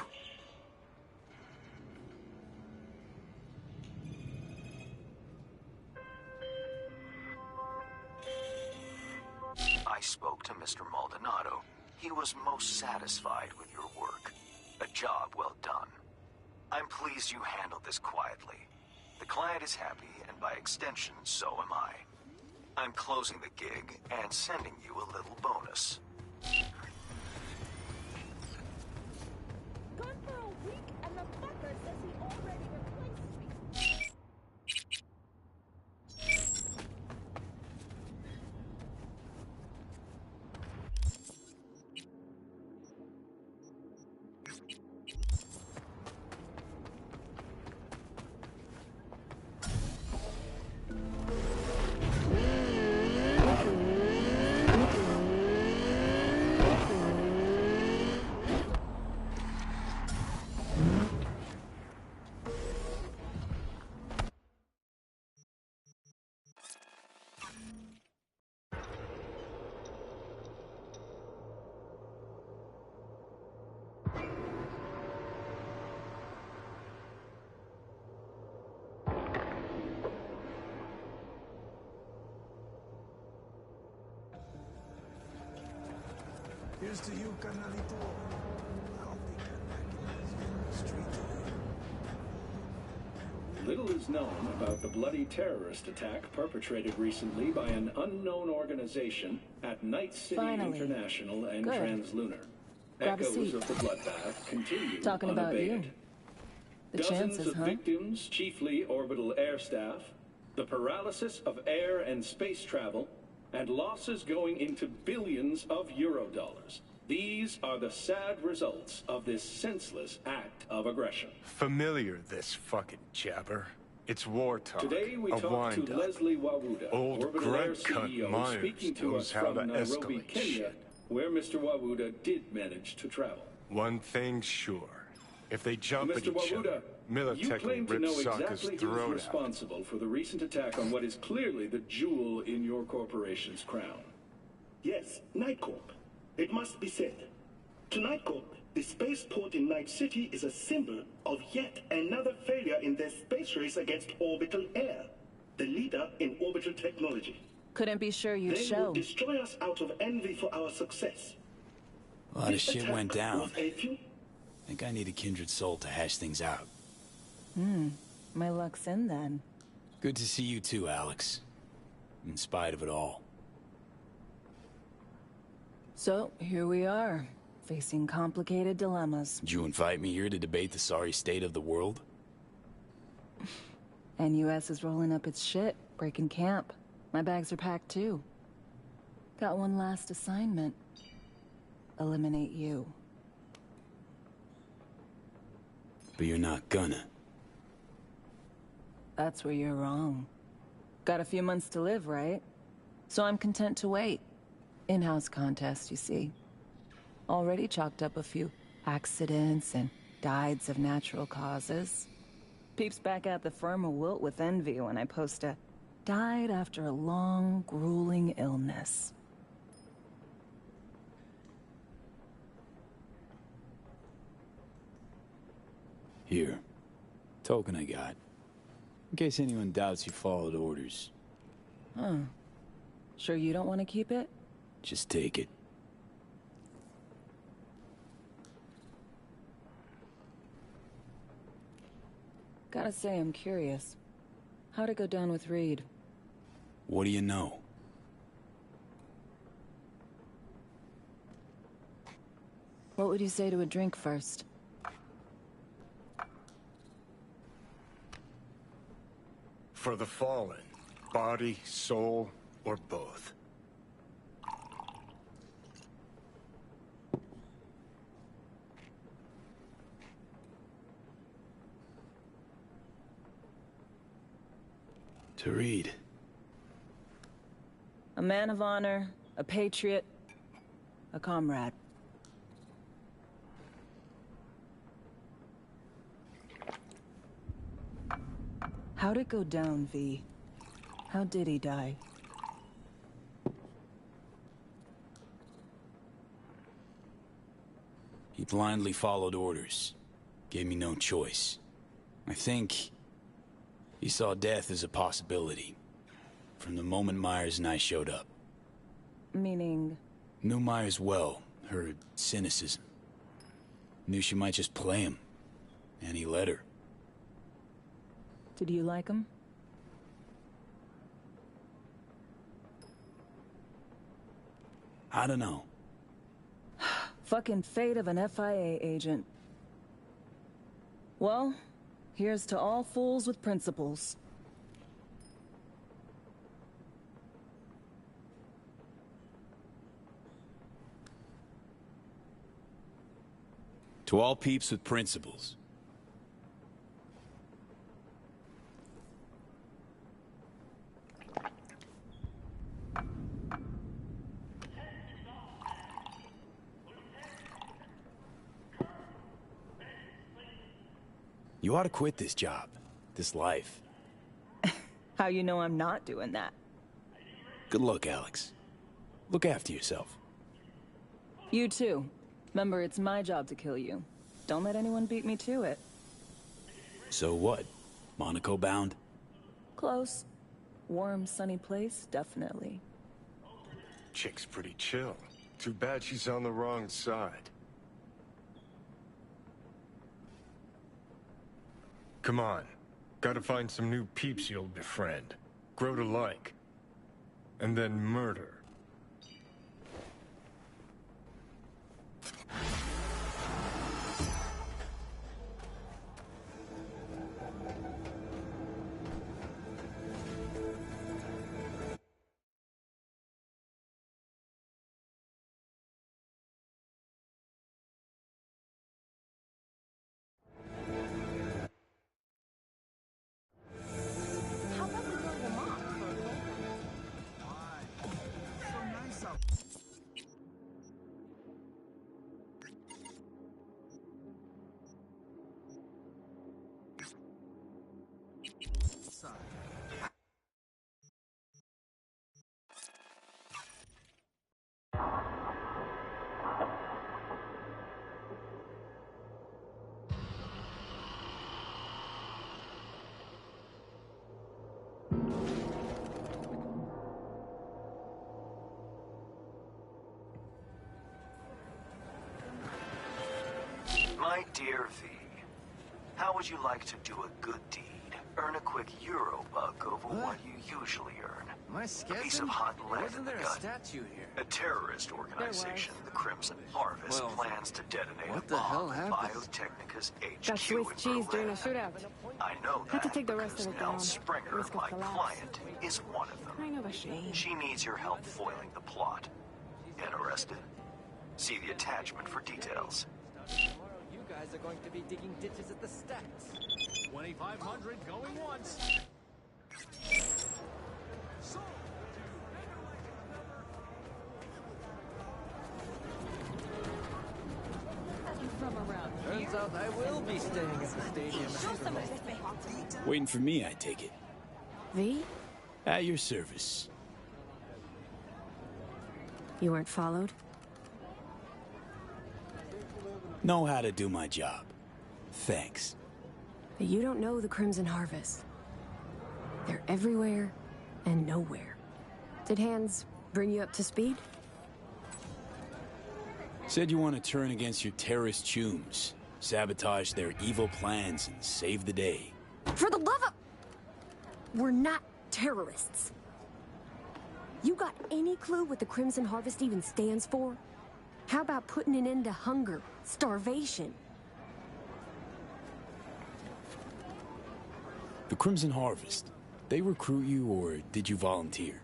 Speaker 2: I spoke to Mr. Maldonado. He was most satisfied with your work. A job well done. I'm pleased you handled this quietly. The client is happy, and by extension, so am I. I'm closing the gig and sending you a little bonus.
Speaker 7: Gone for a week, and the fucker says he already replaced me.
Speaker 6: Here's to you, carnalito. I'll be connected straight to
Speaker 14: Little is known about the bloody terrorist attack perpetrated recently by an unknown organization at Night City
Speaker 21: Finally.
Speaker 14: International and
Speaker 21: Good.
Speaker 14: Translunar.
Speaker 21: Grab a
Speaker 14: Echoes
Speaker 21: seat.
Speaker 14: of the bloodbath continue
Speaker 21: Talking about
Speaker 14: unabated.
Speaker 21: you. The
Speaker 14: Dozens
Speaker 21: chances,
Speaker 14: of
Speaker 21: huh?
Speaker 14: victims, chiefly orbital air staff, the paralysis of air and space travel, and losses going into billions of Eurodollars. These are the sad results of this senseless act of aggression.
Speaker 12: Familiar, this fucking jabber. It's war talk.
Speaker 14: Today we
Speaker 12: a
Speaker 14: talk to
Speaker 12: wind-up.
Speaker 14: Leslie Wawuda,
Speaker 12: Old
Speaker 14: Orbital Air
Speaker 12: grunt cunt
Speaker 14: CEO,
Speaker 12: Myers
Speaker 14: speaking to
Speaker 12: knows
Speaker 14: us
Speaker 12: how
Speaker 14: from
Speaker 12: to
Speaker 14: Nairobi,
Speaker 12: escalate
Speaker 14: Kenya,
Speaker 12: shit.
Speaker 14: where Mr. Wawuda did manage to travel.
Speaker 12: One thing's sure. If they jump at
Speaker 14: Mr.
Speaker 12: each
Speaker 14: Wawuda,
Speaker 12: other,
Speaker 14: you
Speaker 12: Militech
Speaker 14: claim
Speaker 12: will
Speaker 14: to
Speaker 12: rip
Speaker 14: know
Speaker 12: Sokka's
Speaker 14: exactly who's
Speaker 12: throat out.
Speaker 14: responsible for the recent attack on what is clearly the jewel in your corporation's crown.
Speaker 16: Yes, Night Corp. It must be said. To Night Corp, the spaceport in Night City is a symbol of yet another failure in their space race against orbital air, the leader in orbital technology.
Speaker 21: Couldn't be sure you'd
Speaker 16: They
Speaker 21: show.
Speaker 16: will destroy us out of envy for our success.
Speaker 4: A lot of
Speaker 16: This
Speaker 4: shit
Speaker 16: attack
Speaker 4: went down.
Speaker 16: was a few-
Speaker 4: Think I need a kindred soul to hash things out.
Speaker 21: My luck's in then.
Speaker 4: Good to see you too, Alex. In spite of it all.
Speaker 21: So, here we are, facing complicated dilemmas.
Speaker 4: Did you invite me here to debate the sorry state of the world?
Speaker 21: And US is rolling up its shit, breaking camp. My bags are packed too. Got one last assignment. Eliminate you.
Speaker 4: But you're not gonna.
Speaker 21: That's where you're wrong. Got a few months to live, right? So I'm content to wait. In-house contest, you see. Already chalked up a few accidents and dieds of natural causes. Peeps back at the firm will wilt with envy when I post a died after a long, grueling illness.
Speaker 4: Here. Token I got. In case anyone doubts you followed orders.
Speaker 21: Huh. Sure you don't want to keep it?
Speaker 4: Just take it.
Speaker 21: Gotta say, I'm curious. How'd it go down with Reed?
Speaker 4: What do you know?
Speaker 21: What would you say to a drink first?
Speaker 12: For the fallen, body, soul, or both.
Speaker 4: To read.
Speaker 21: A man of honor, a patriot, a comrade. How'd it go down, V? How did he die?
Speaker 4: He blindly followed orders. Gave me no choice. I think he saw death as a possibility from the moment Myers and I showed up.
Speaker 21: Meaning?
Speaker 4: Knew Myers well, her cynicism. Knew she might just play him, and he let her.
Speaker 21: Did you like him?
Speaker 4: I don't know.
Speaker 21: Fucking fate of an FIA agent. Well, here's to all fools with principles.
Speaker 4: To all peeps with principles. You ought to quit this job, this life.
Speaker 21: How you know I'm not doing that?
Speaker 4: Good luck, Alex. Look after yourself.
Speaker 21: You too. Remember, it's my job to kill you. Don't let anyone beat me to it.
Speaker 4: So what? Monaco bound?
Speaker 21: Close. Warm, sunny place, definitely.
Speaker 12: Chick's pretty chill. Too bad she's on the wrong side. Come on. Gotta find some new peeps you'll befriend. Grow to like. And then murder.
Speaker 2: My dear V, how would you like to do a good deed? Earn a quick Euro buck over what you usually earn.
Speaker 9: My
Speaker 2: A piece of hot lead in
Speaker 9: Wasn't
Speaker 2: the
Speaker 9: there a
Speaker 2: gut.
Speaker 9: statue here?
Speaker 2: A terrorist organization, the Crimson Harvest,
Speaker 9: Well,
Speaker 2: plans to detonate
Speaker 9: what
Speaker 2: a
Speaker 9: the hell
Speaker 2: bomb at
Speaker 9: happened?
Speaker 2: Biotechnica's HQ
Speaker 20: Got Swiss
Speaker 2: in
Speaker 20: cheese during
Speaker 2: Berlin.
Speaker 20: a shootout.
Speaker 2: I know
Speaker 20: Had to
Speaker 2: that
Speaker 20: take the rest
Speaker 2: because
Speaker 20: of it
Speaker 2: Nell
Speaker 20: down.
Speaker 2: Springer,
Speaker 20: Risk of
Speaker 2: my
Speaker 20: collapse.
Speaker 2: client, is one of them.
Speaker 20: Kind of a shame.
Speaker 2: She needs your help foiling the plot. Interested? See the attachment for details.
Speaker 9: You guys are going to be digging ditches at the stacks.
Speaker 23: 2,500 going once.
Speaker 9: Turns out I will be staying at the stadium.
Speaker 4: Waiting for me, I take it.
Speaker 20: V?
Speaker 4: At your service.
Speaker 20: You weren't followed?
Speaker 4: Know how to do my job. Thanks.
Speaker 20: You don't know the Crimson Harvest. They're everywhere and nowhere. Did Hands bring you up to speed?
Speaker 4: Said you want to turn against your terrorist chooms, sabotage their evil plans, and save the day.
Speaker 20: For the love of... We're not terrorists. You got any clue what the Crimson Harvest even stands for? How about putting an end to hunger, starvation?
Speaker 4: The Crimson Harvest, they recruit you or did you volunteer?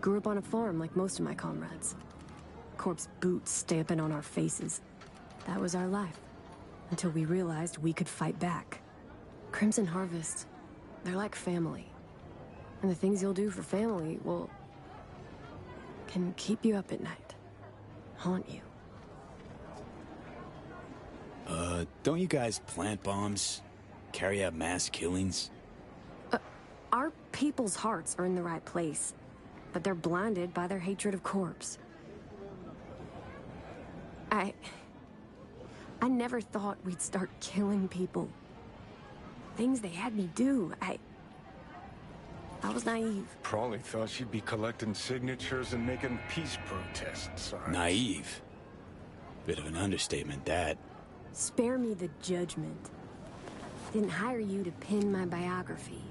Speaker 20: Grew up on a farm like most of my comrades. Corpse boots stamping on our faces. That was our life. Until we realized we could fight back. Crimson Harvest, they're like family. And the things you'll do for family, well, can keep you up at night. Haunt you.
Speaker 4: Don't you guys plant bombs? Carry out mass killings?
Speaker 20: Our people's hearts are in the right place, but they're blinded by their hatred of corpse. I never thought we'd start killing people. Things they had me do, I was naive.
Speaker 12: Probably thought she'd be collecting signatures and making peace protest signs.
Speaker 4: Naive? Bit of an understatement, that.
Speaker 20: Spare me the judgment. Didn't hire you to pin my biography.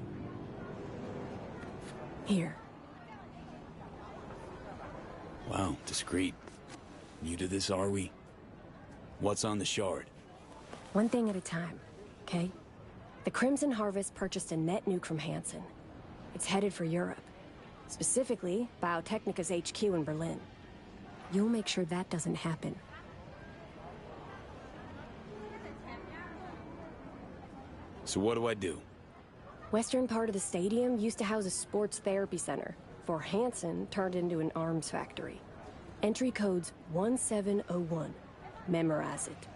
Speaker 20: Here.
Speaker 4: Wow, discreet. New to this, are we? What's on the shard?
Speaker 20: One thing at a time, okay? The Crimson Harvest purchased a net nuke from Hansen. It's headed for Europe. Specifically, Biotechnica's HQ in Berlin. You'll make sure that doesn't happen.
Speaker 4: So what do I do?
Speaker 20: Western part of the stadium used to house a sports therapy center, before Hansen turned into an arms factory. Entry code's 1701. Memorize it.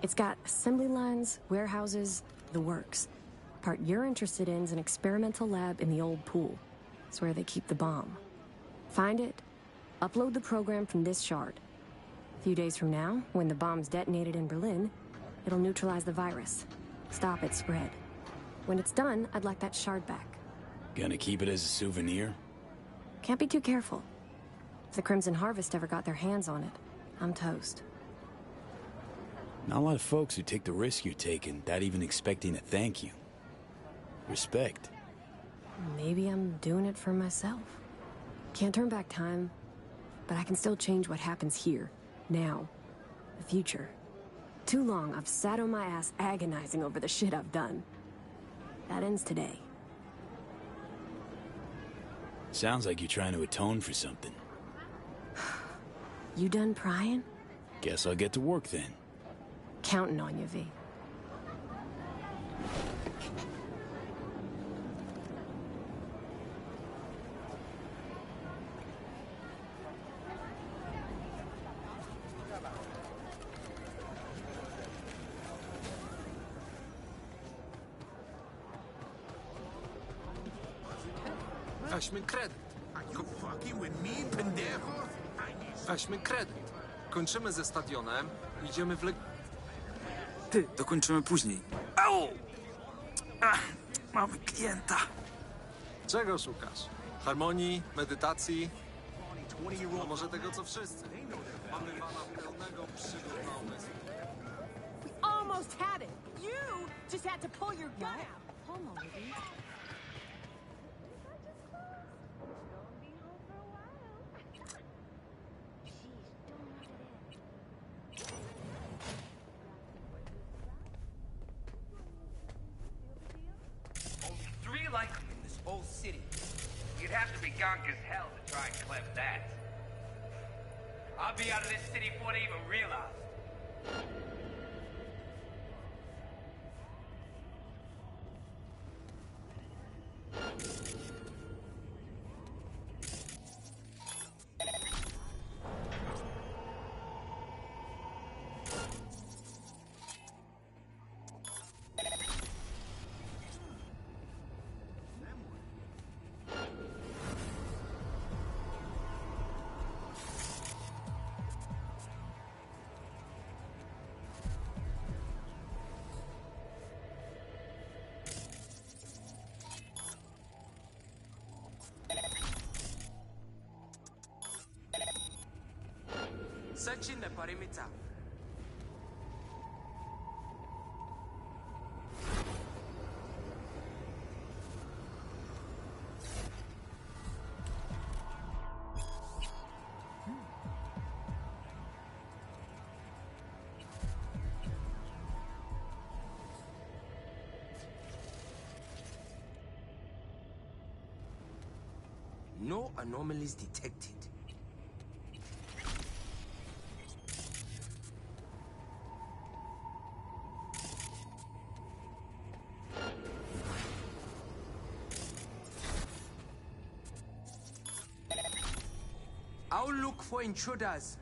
Speaker 20: It's got assembly lines, warehouses, the works. Part you're interested in is an experimental lab in the old pool. It's where they keep the bomb. Find it, upload the program from this shard. A few days from now, when the bomb's detonated in Berlin, it'll neutralize the virus. Stop its spread. When it's done, I'd like that shard back.
Speaker 4: Gonna keep it as a souvenir?
Speaker 20: Can't be too careful. If the Crimson Harvest ever got their hands on it, I'm toast.
Speaker 4: Not a lot of folks who take the risk you're taking without even expecting a thank you. Respect.
Speaker 20: Maybe I'm doing it for myself. Can't turn back time, but I can still change what happens here, now, the future. Too long I've sat on my ass agonizing over the shit I've done. That ends today.
Speaker 4: Sounds like you're trying to atone for something.
Speaker 20: You done prying?
Speaker 4: Guess I'll get to work then.
Speaker 20: Counting on you, V.
Speaker 15: Weźmy kredyt.
Speaker 13: Are you fucking with me, pendejo?
Speaker 15: Weźmy kredyt. Kończymy ze stadionem, idziemy w
Speaker 5: Ty, dokończymy później. Au! Ach, mamy klienta.
Speaker 15: Czego szukasz? Harmonii, medytacji? A może tego, co wszyscy? Mamy pana pełnego przygód na umysł.
Speaker 19: We almost had it. You just had to pull your gun out. Hold on, baby.
Speaker 8: Like them in this whole city. You'd have to be gonk as hell to try and clear that. I'll be out of this city before they even realize.
Speaker 13: Searching the perimeter. No anomalies detected. I'll look for intruders.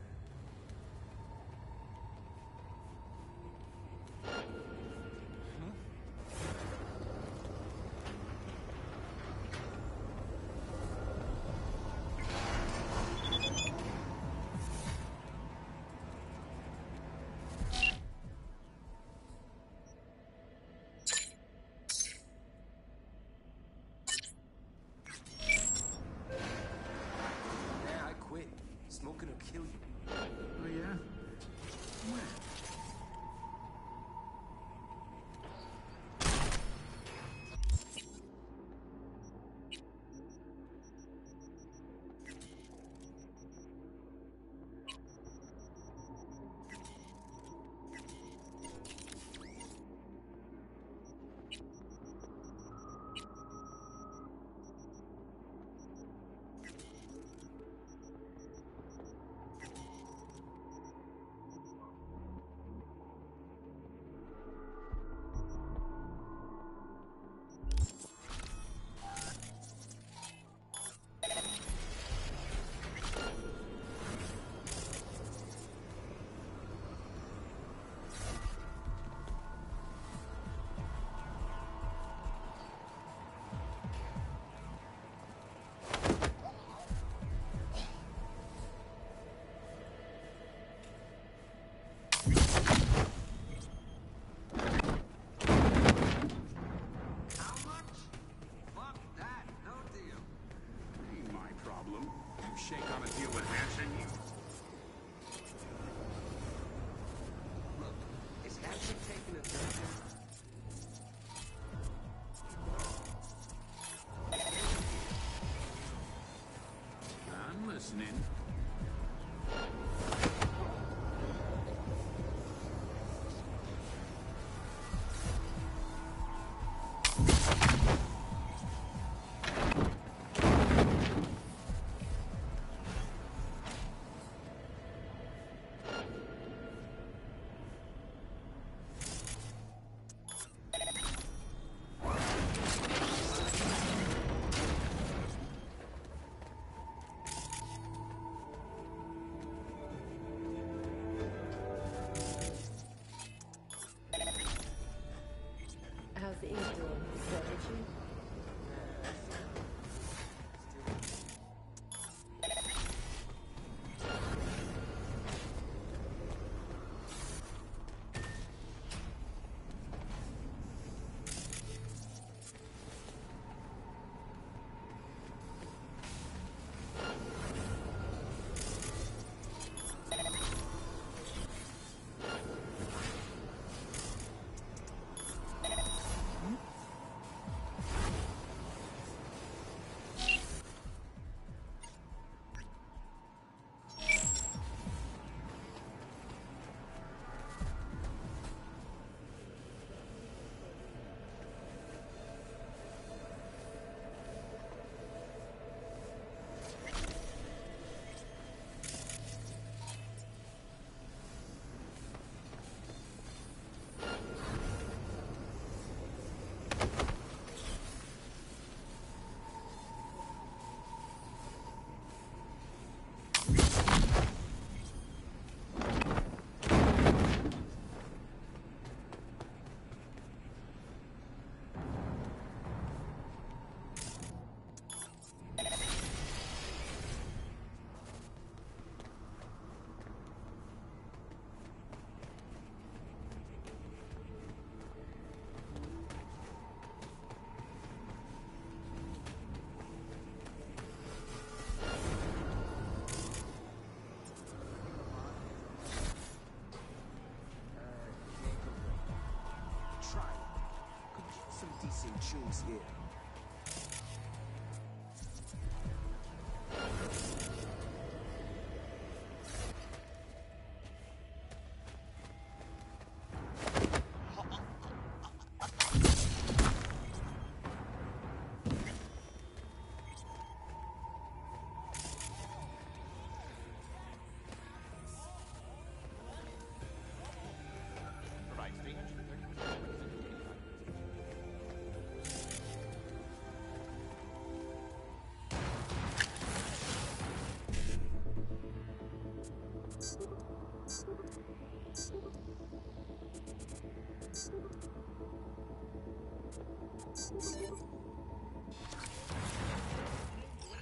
Speaker 3: shoes here.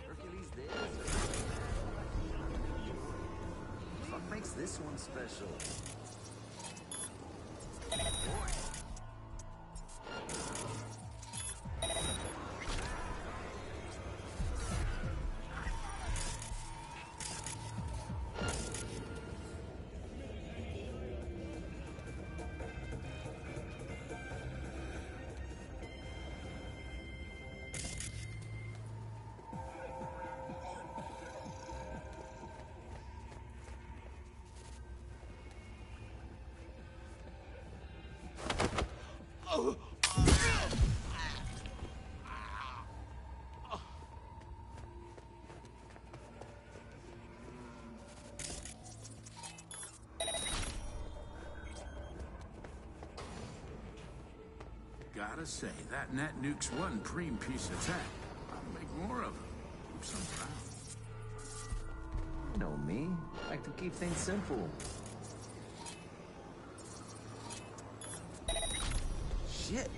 Speaker 3: Hercules this? What makes this one special?
Speaker 10: Gotta say, that net nuke's one preem piece of tech. I'll make more of them. Keep some around.
Speaker 3: You know me. Like to keep things simple. Shit.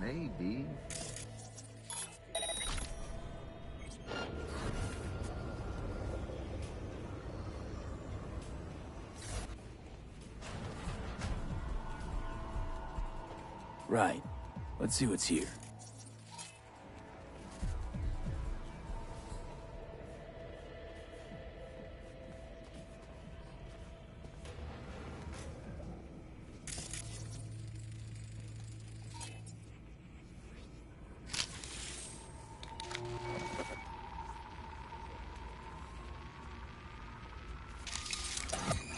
Speaker 3: Maybe.
Speaker 4: Right. Let's see what's here.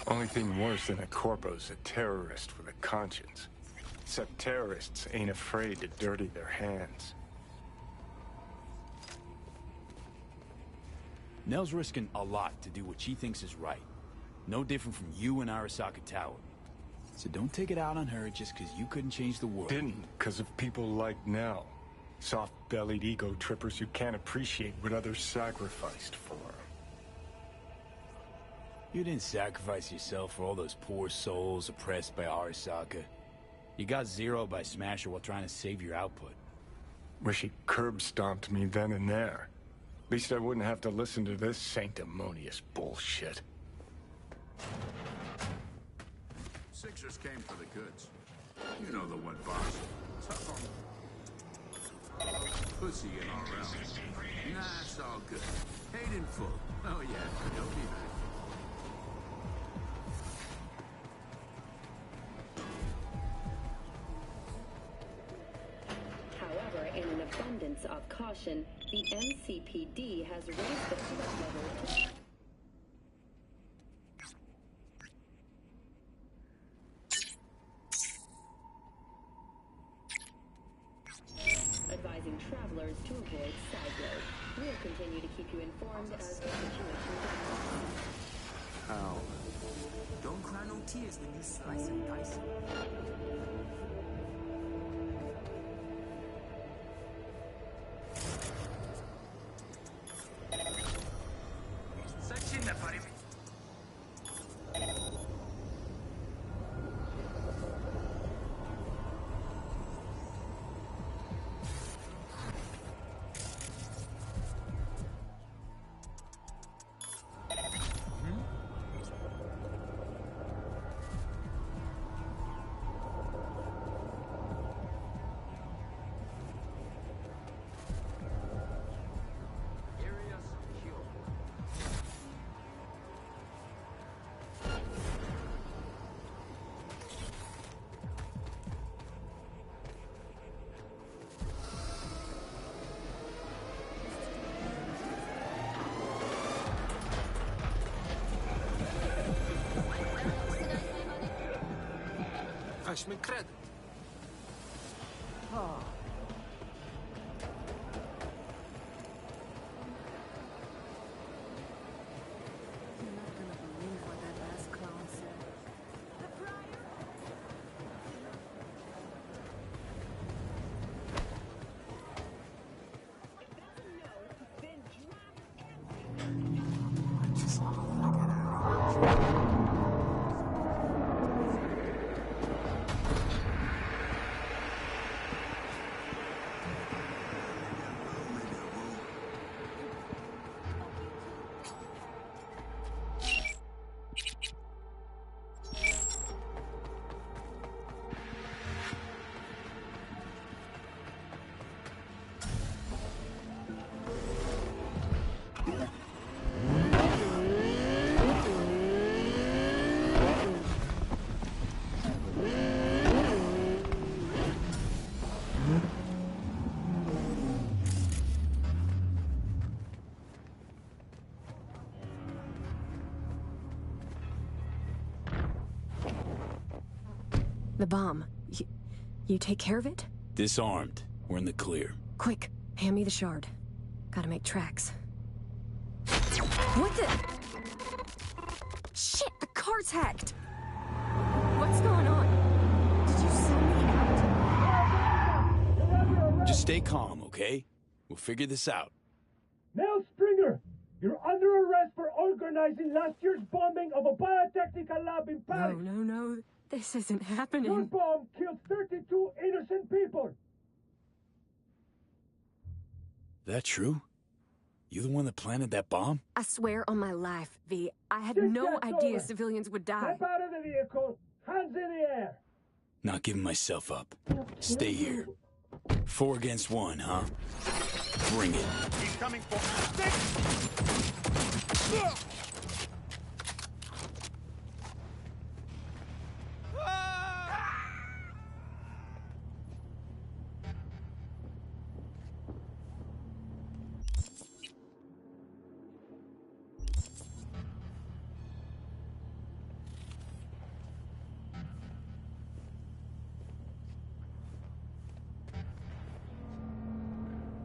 Speaker 12: Only thing worse than a corpo's a terrorist with a conscience. Except terrorists ain't afraid to dirty their hands.
Speaker 4: Nell's risking a lot to do what she thinks is right. No different from you and Arasaka Tower. So don't take it out on her just because you couldn't change the world.
Speaker 12: Didn't, because of people like Nell. Soft-bellied ego trippers who can't appreciate what others sacrificed for.
Speaker 4: You didn't sacrifice yourself for all those poor souls oppressed by Arasaka. You got zeroed by Smasher while trying to save your output.
Speaker 12: Wish he curb-stomped me then and there. At least I wouldn't have to listen to this sanctimonious bullshit.
Speaker 10: Sixers came for the goods. You know the one, boss. Tough on pussy in our realm. Nah, it's all good. Paid in full. Oh yeah, he'll be back.
Speaker 7: However, in an abundance of caution, the MCPD has raised the threat level to... advising travelers to avoid side roads. We'll continue to keep you informed as the situation develops.
Speaker 3: Ow.
Speaker 13: Don't cry no tears when you slice and dice.
Speaker 15: Weźmy kredyt.
Speaker 20: The bomb. You take care of it?
Speaker 4: Disarmed. We're in the clear.
Speaker 20: Quick, hand me the shard. Gotta make tracks. What the? Shit, the car's hacked! What's going on? Did you send me out?
Speaker 4: Just stay calm, okay? We'll figure this out.
Speaker 11: Mel Stringer, you're under arrest for organizing last year's bombing of a biotechnical lab in Paris.
Speaker 20: No. This isn't happening.
Speaker 11: Your bomb killed 32 innocent people.
Speaker 4: That true? You the one that planted that bomb?
Speaker 20: I swear on my life, V. I had no idea civilians would die.
Speaker 11: Step out of the vehicle. Hands in the air.
Speaker 4: Not giving myself up. Stay here. 4 against 1, huh? Bring it.
Speaker 17: He's coming for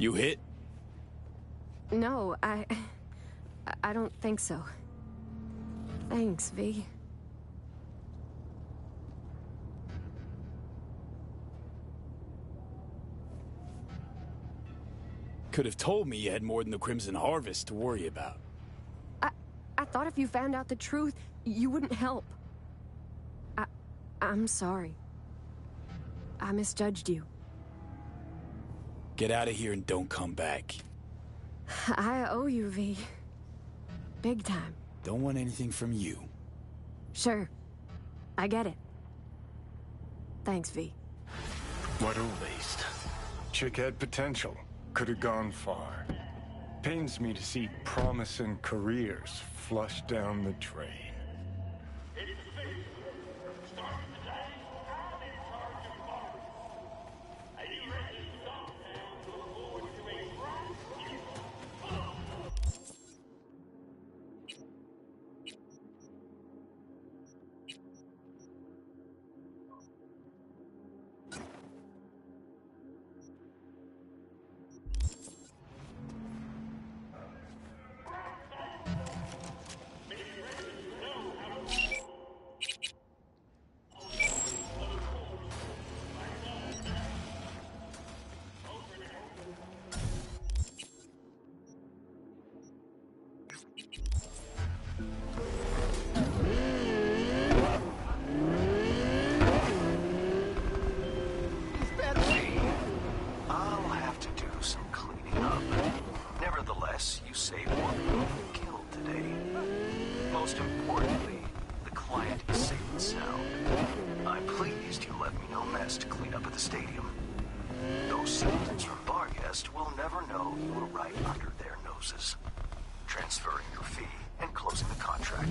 Speaker 4: You hit?
Speaker 20: No, I don't think so. Thanks, V.
Speaker 4: Could have told me you had more than the Crimson Harvest to worry about.
Speaker 20: I thought if you found out the truth, you wouldn't help. I'm sorry. I misjudged you.
Speaker 4: Get out of here and don't come back.
Speaker 20: I owe you, V. Big time.
Speaker 4: Don't want anything from you.
Speaker 20: Sure. I get it. Thanks, V.
Speaker 12: What a waste. Chick had potential. Could have gone far. Pains me to see promising careers flushed down the drain.
Speaker 2: Transferring your fee and closing the contract.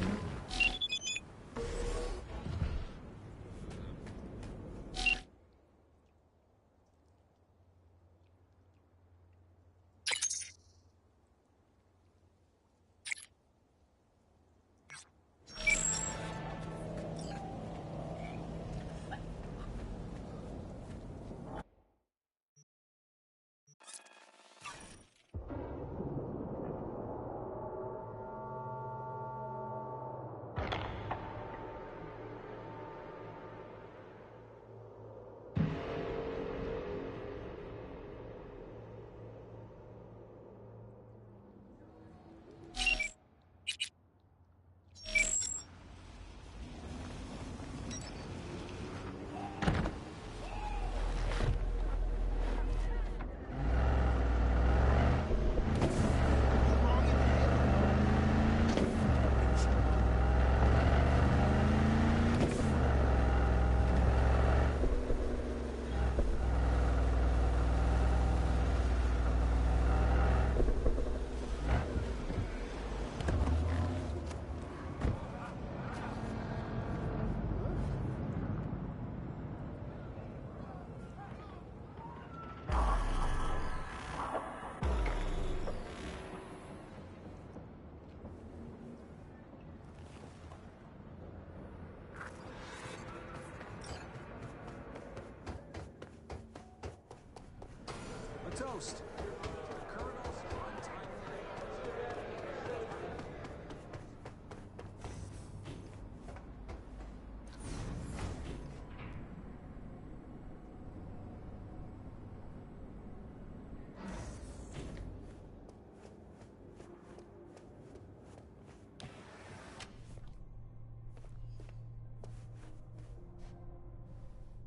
Speaker 15: Toast.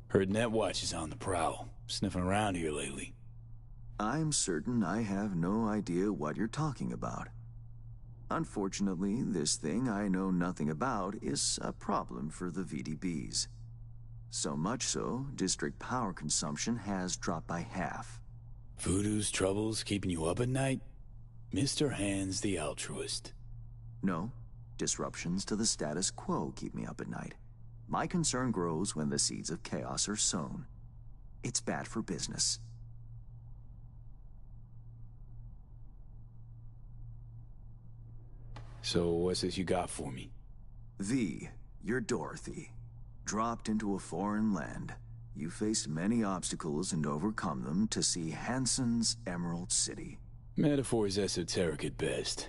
Speaker 4: Heard Netwatch is on the prowl, sniffing around here lately.
Speaker 2: I'm certain I have no idea what you're talking about. Unfortunately, this thing I know nothing about is a problem for the VDBs. So much so, district power consumption has dropped by half.
Speaker 4: Voodoo's troubles keeping you up at night? Mr. Hands the altruist.
Speaker 2: No, disruptions to the status quo keep me up at night. My concern grows when the seeds of chaos are sown. It's bad for business.
Speaker 4: So what's this you got for me?
Speaker 2: V, you're Dorothy. Dropped into a foreign land. You faced many obstacles and overcome them to see Hansen's Emerald City.
Speaker 4: Metaphor's esoteric at best.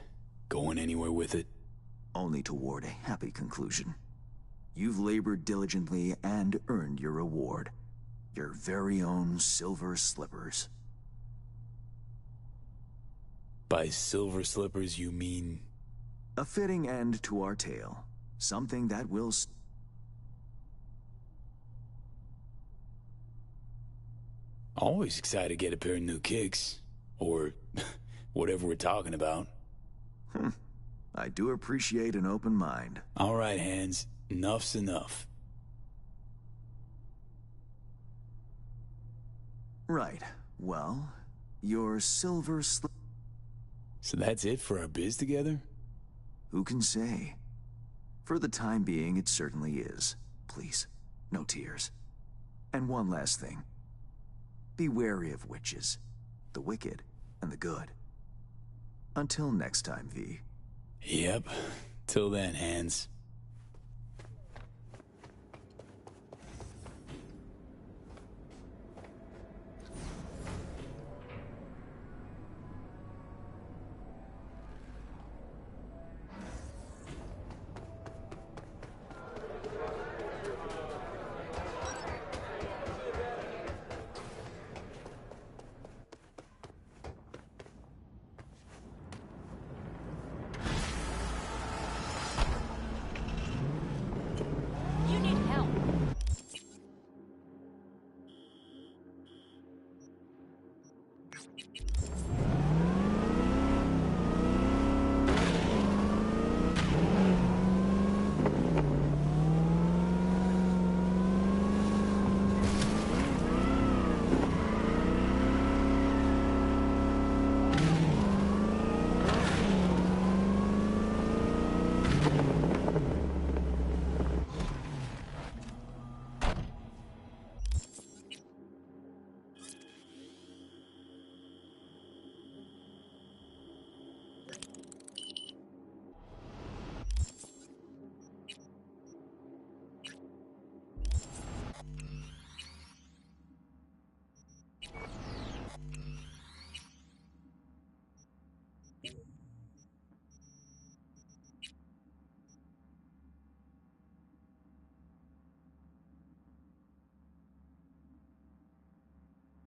Speaker 4: Going anywhere with it?
Speaker 2: Only toward a happy conclusion. You've labored diligently and earned your reward. Your very own silver slippers.
Speaker 4: By silver slippers, you mean?
Speaker 2: A fitting end to our tale. Something that will...
Speaker 4: Always excited to get a pair of new kicks. Or whatever we're talking about.
Speaker 2: I do appreciate an open mind.
Speaker 4: All right, Hands. Enough's enough.
Speaker 2: Right. Well, your silver slip...
Speaker 4: So that's it for our biz together?
Speaker 2: Who can say? For the time being, it certainly is. Please, no tears. And one last thing. Be wary of witches. The wicked and the good. Until next time, V.
Speaker 4: Yep. Till then, Hands.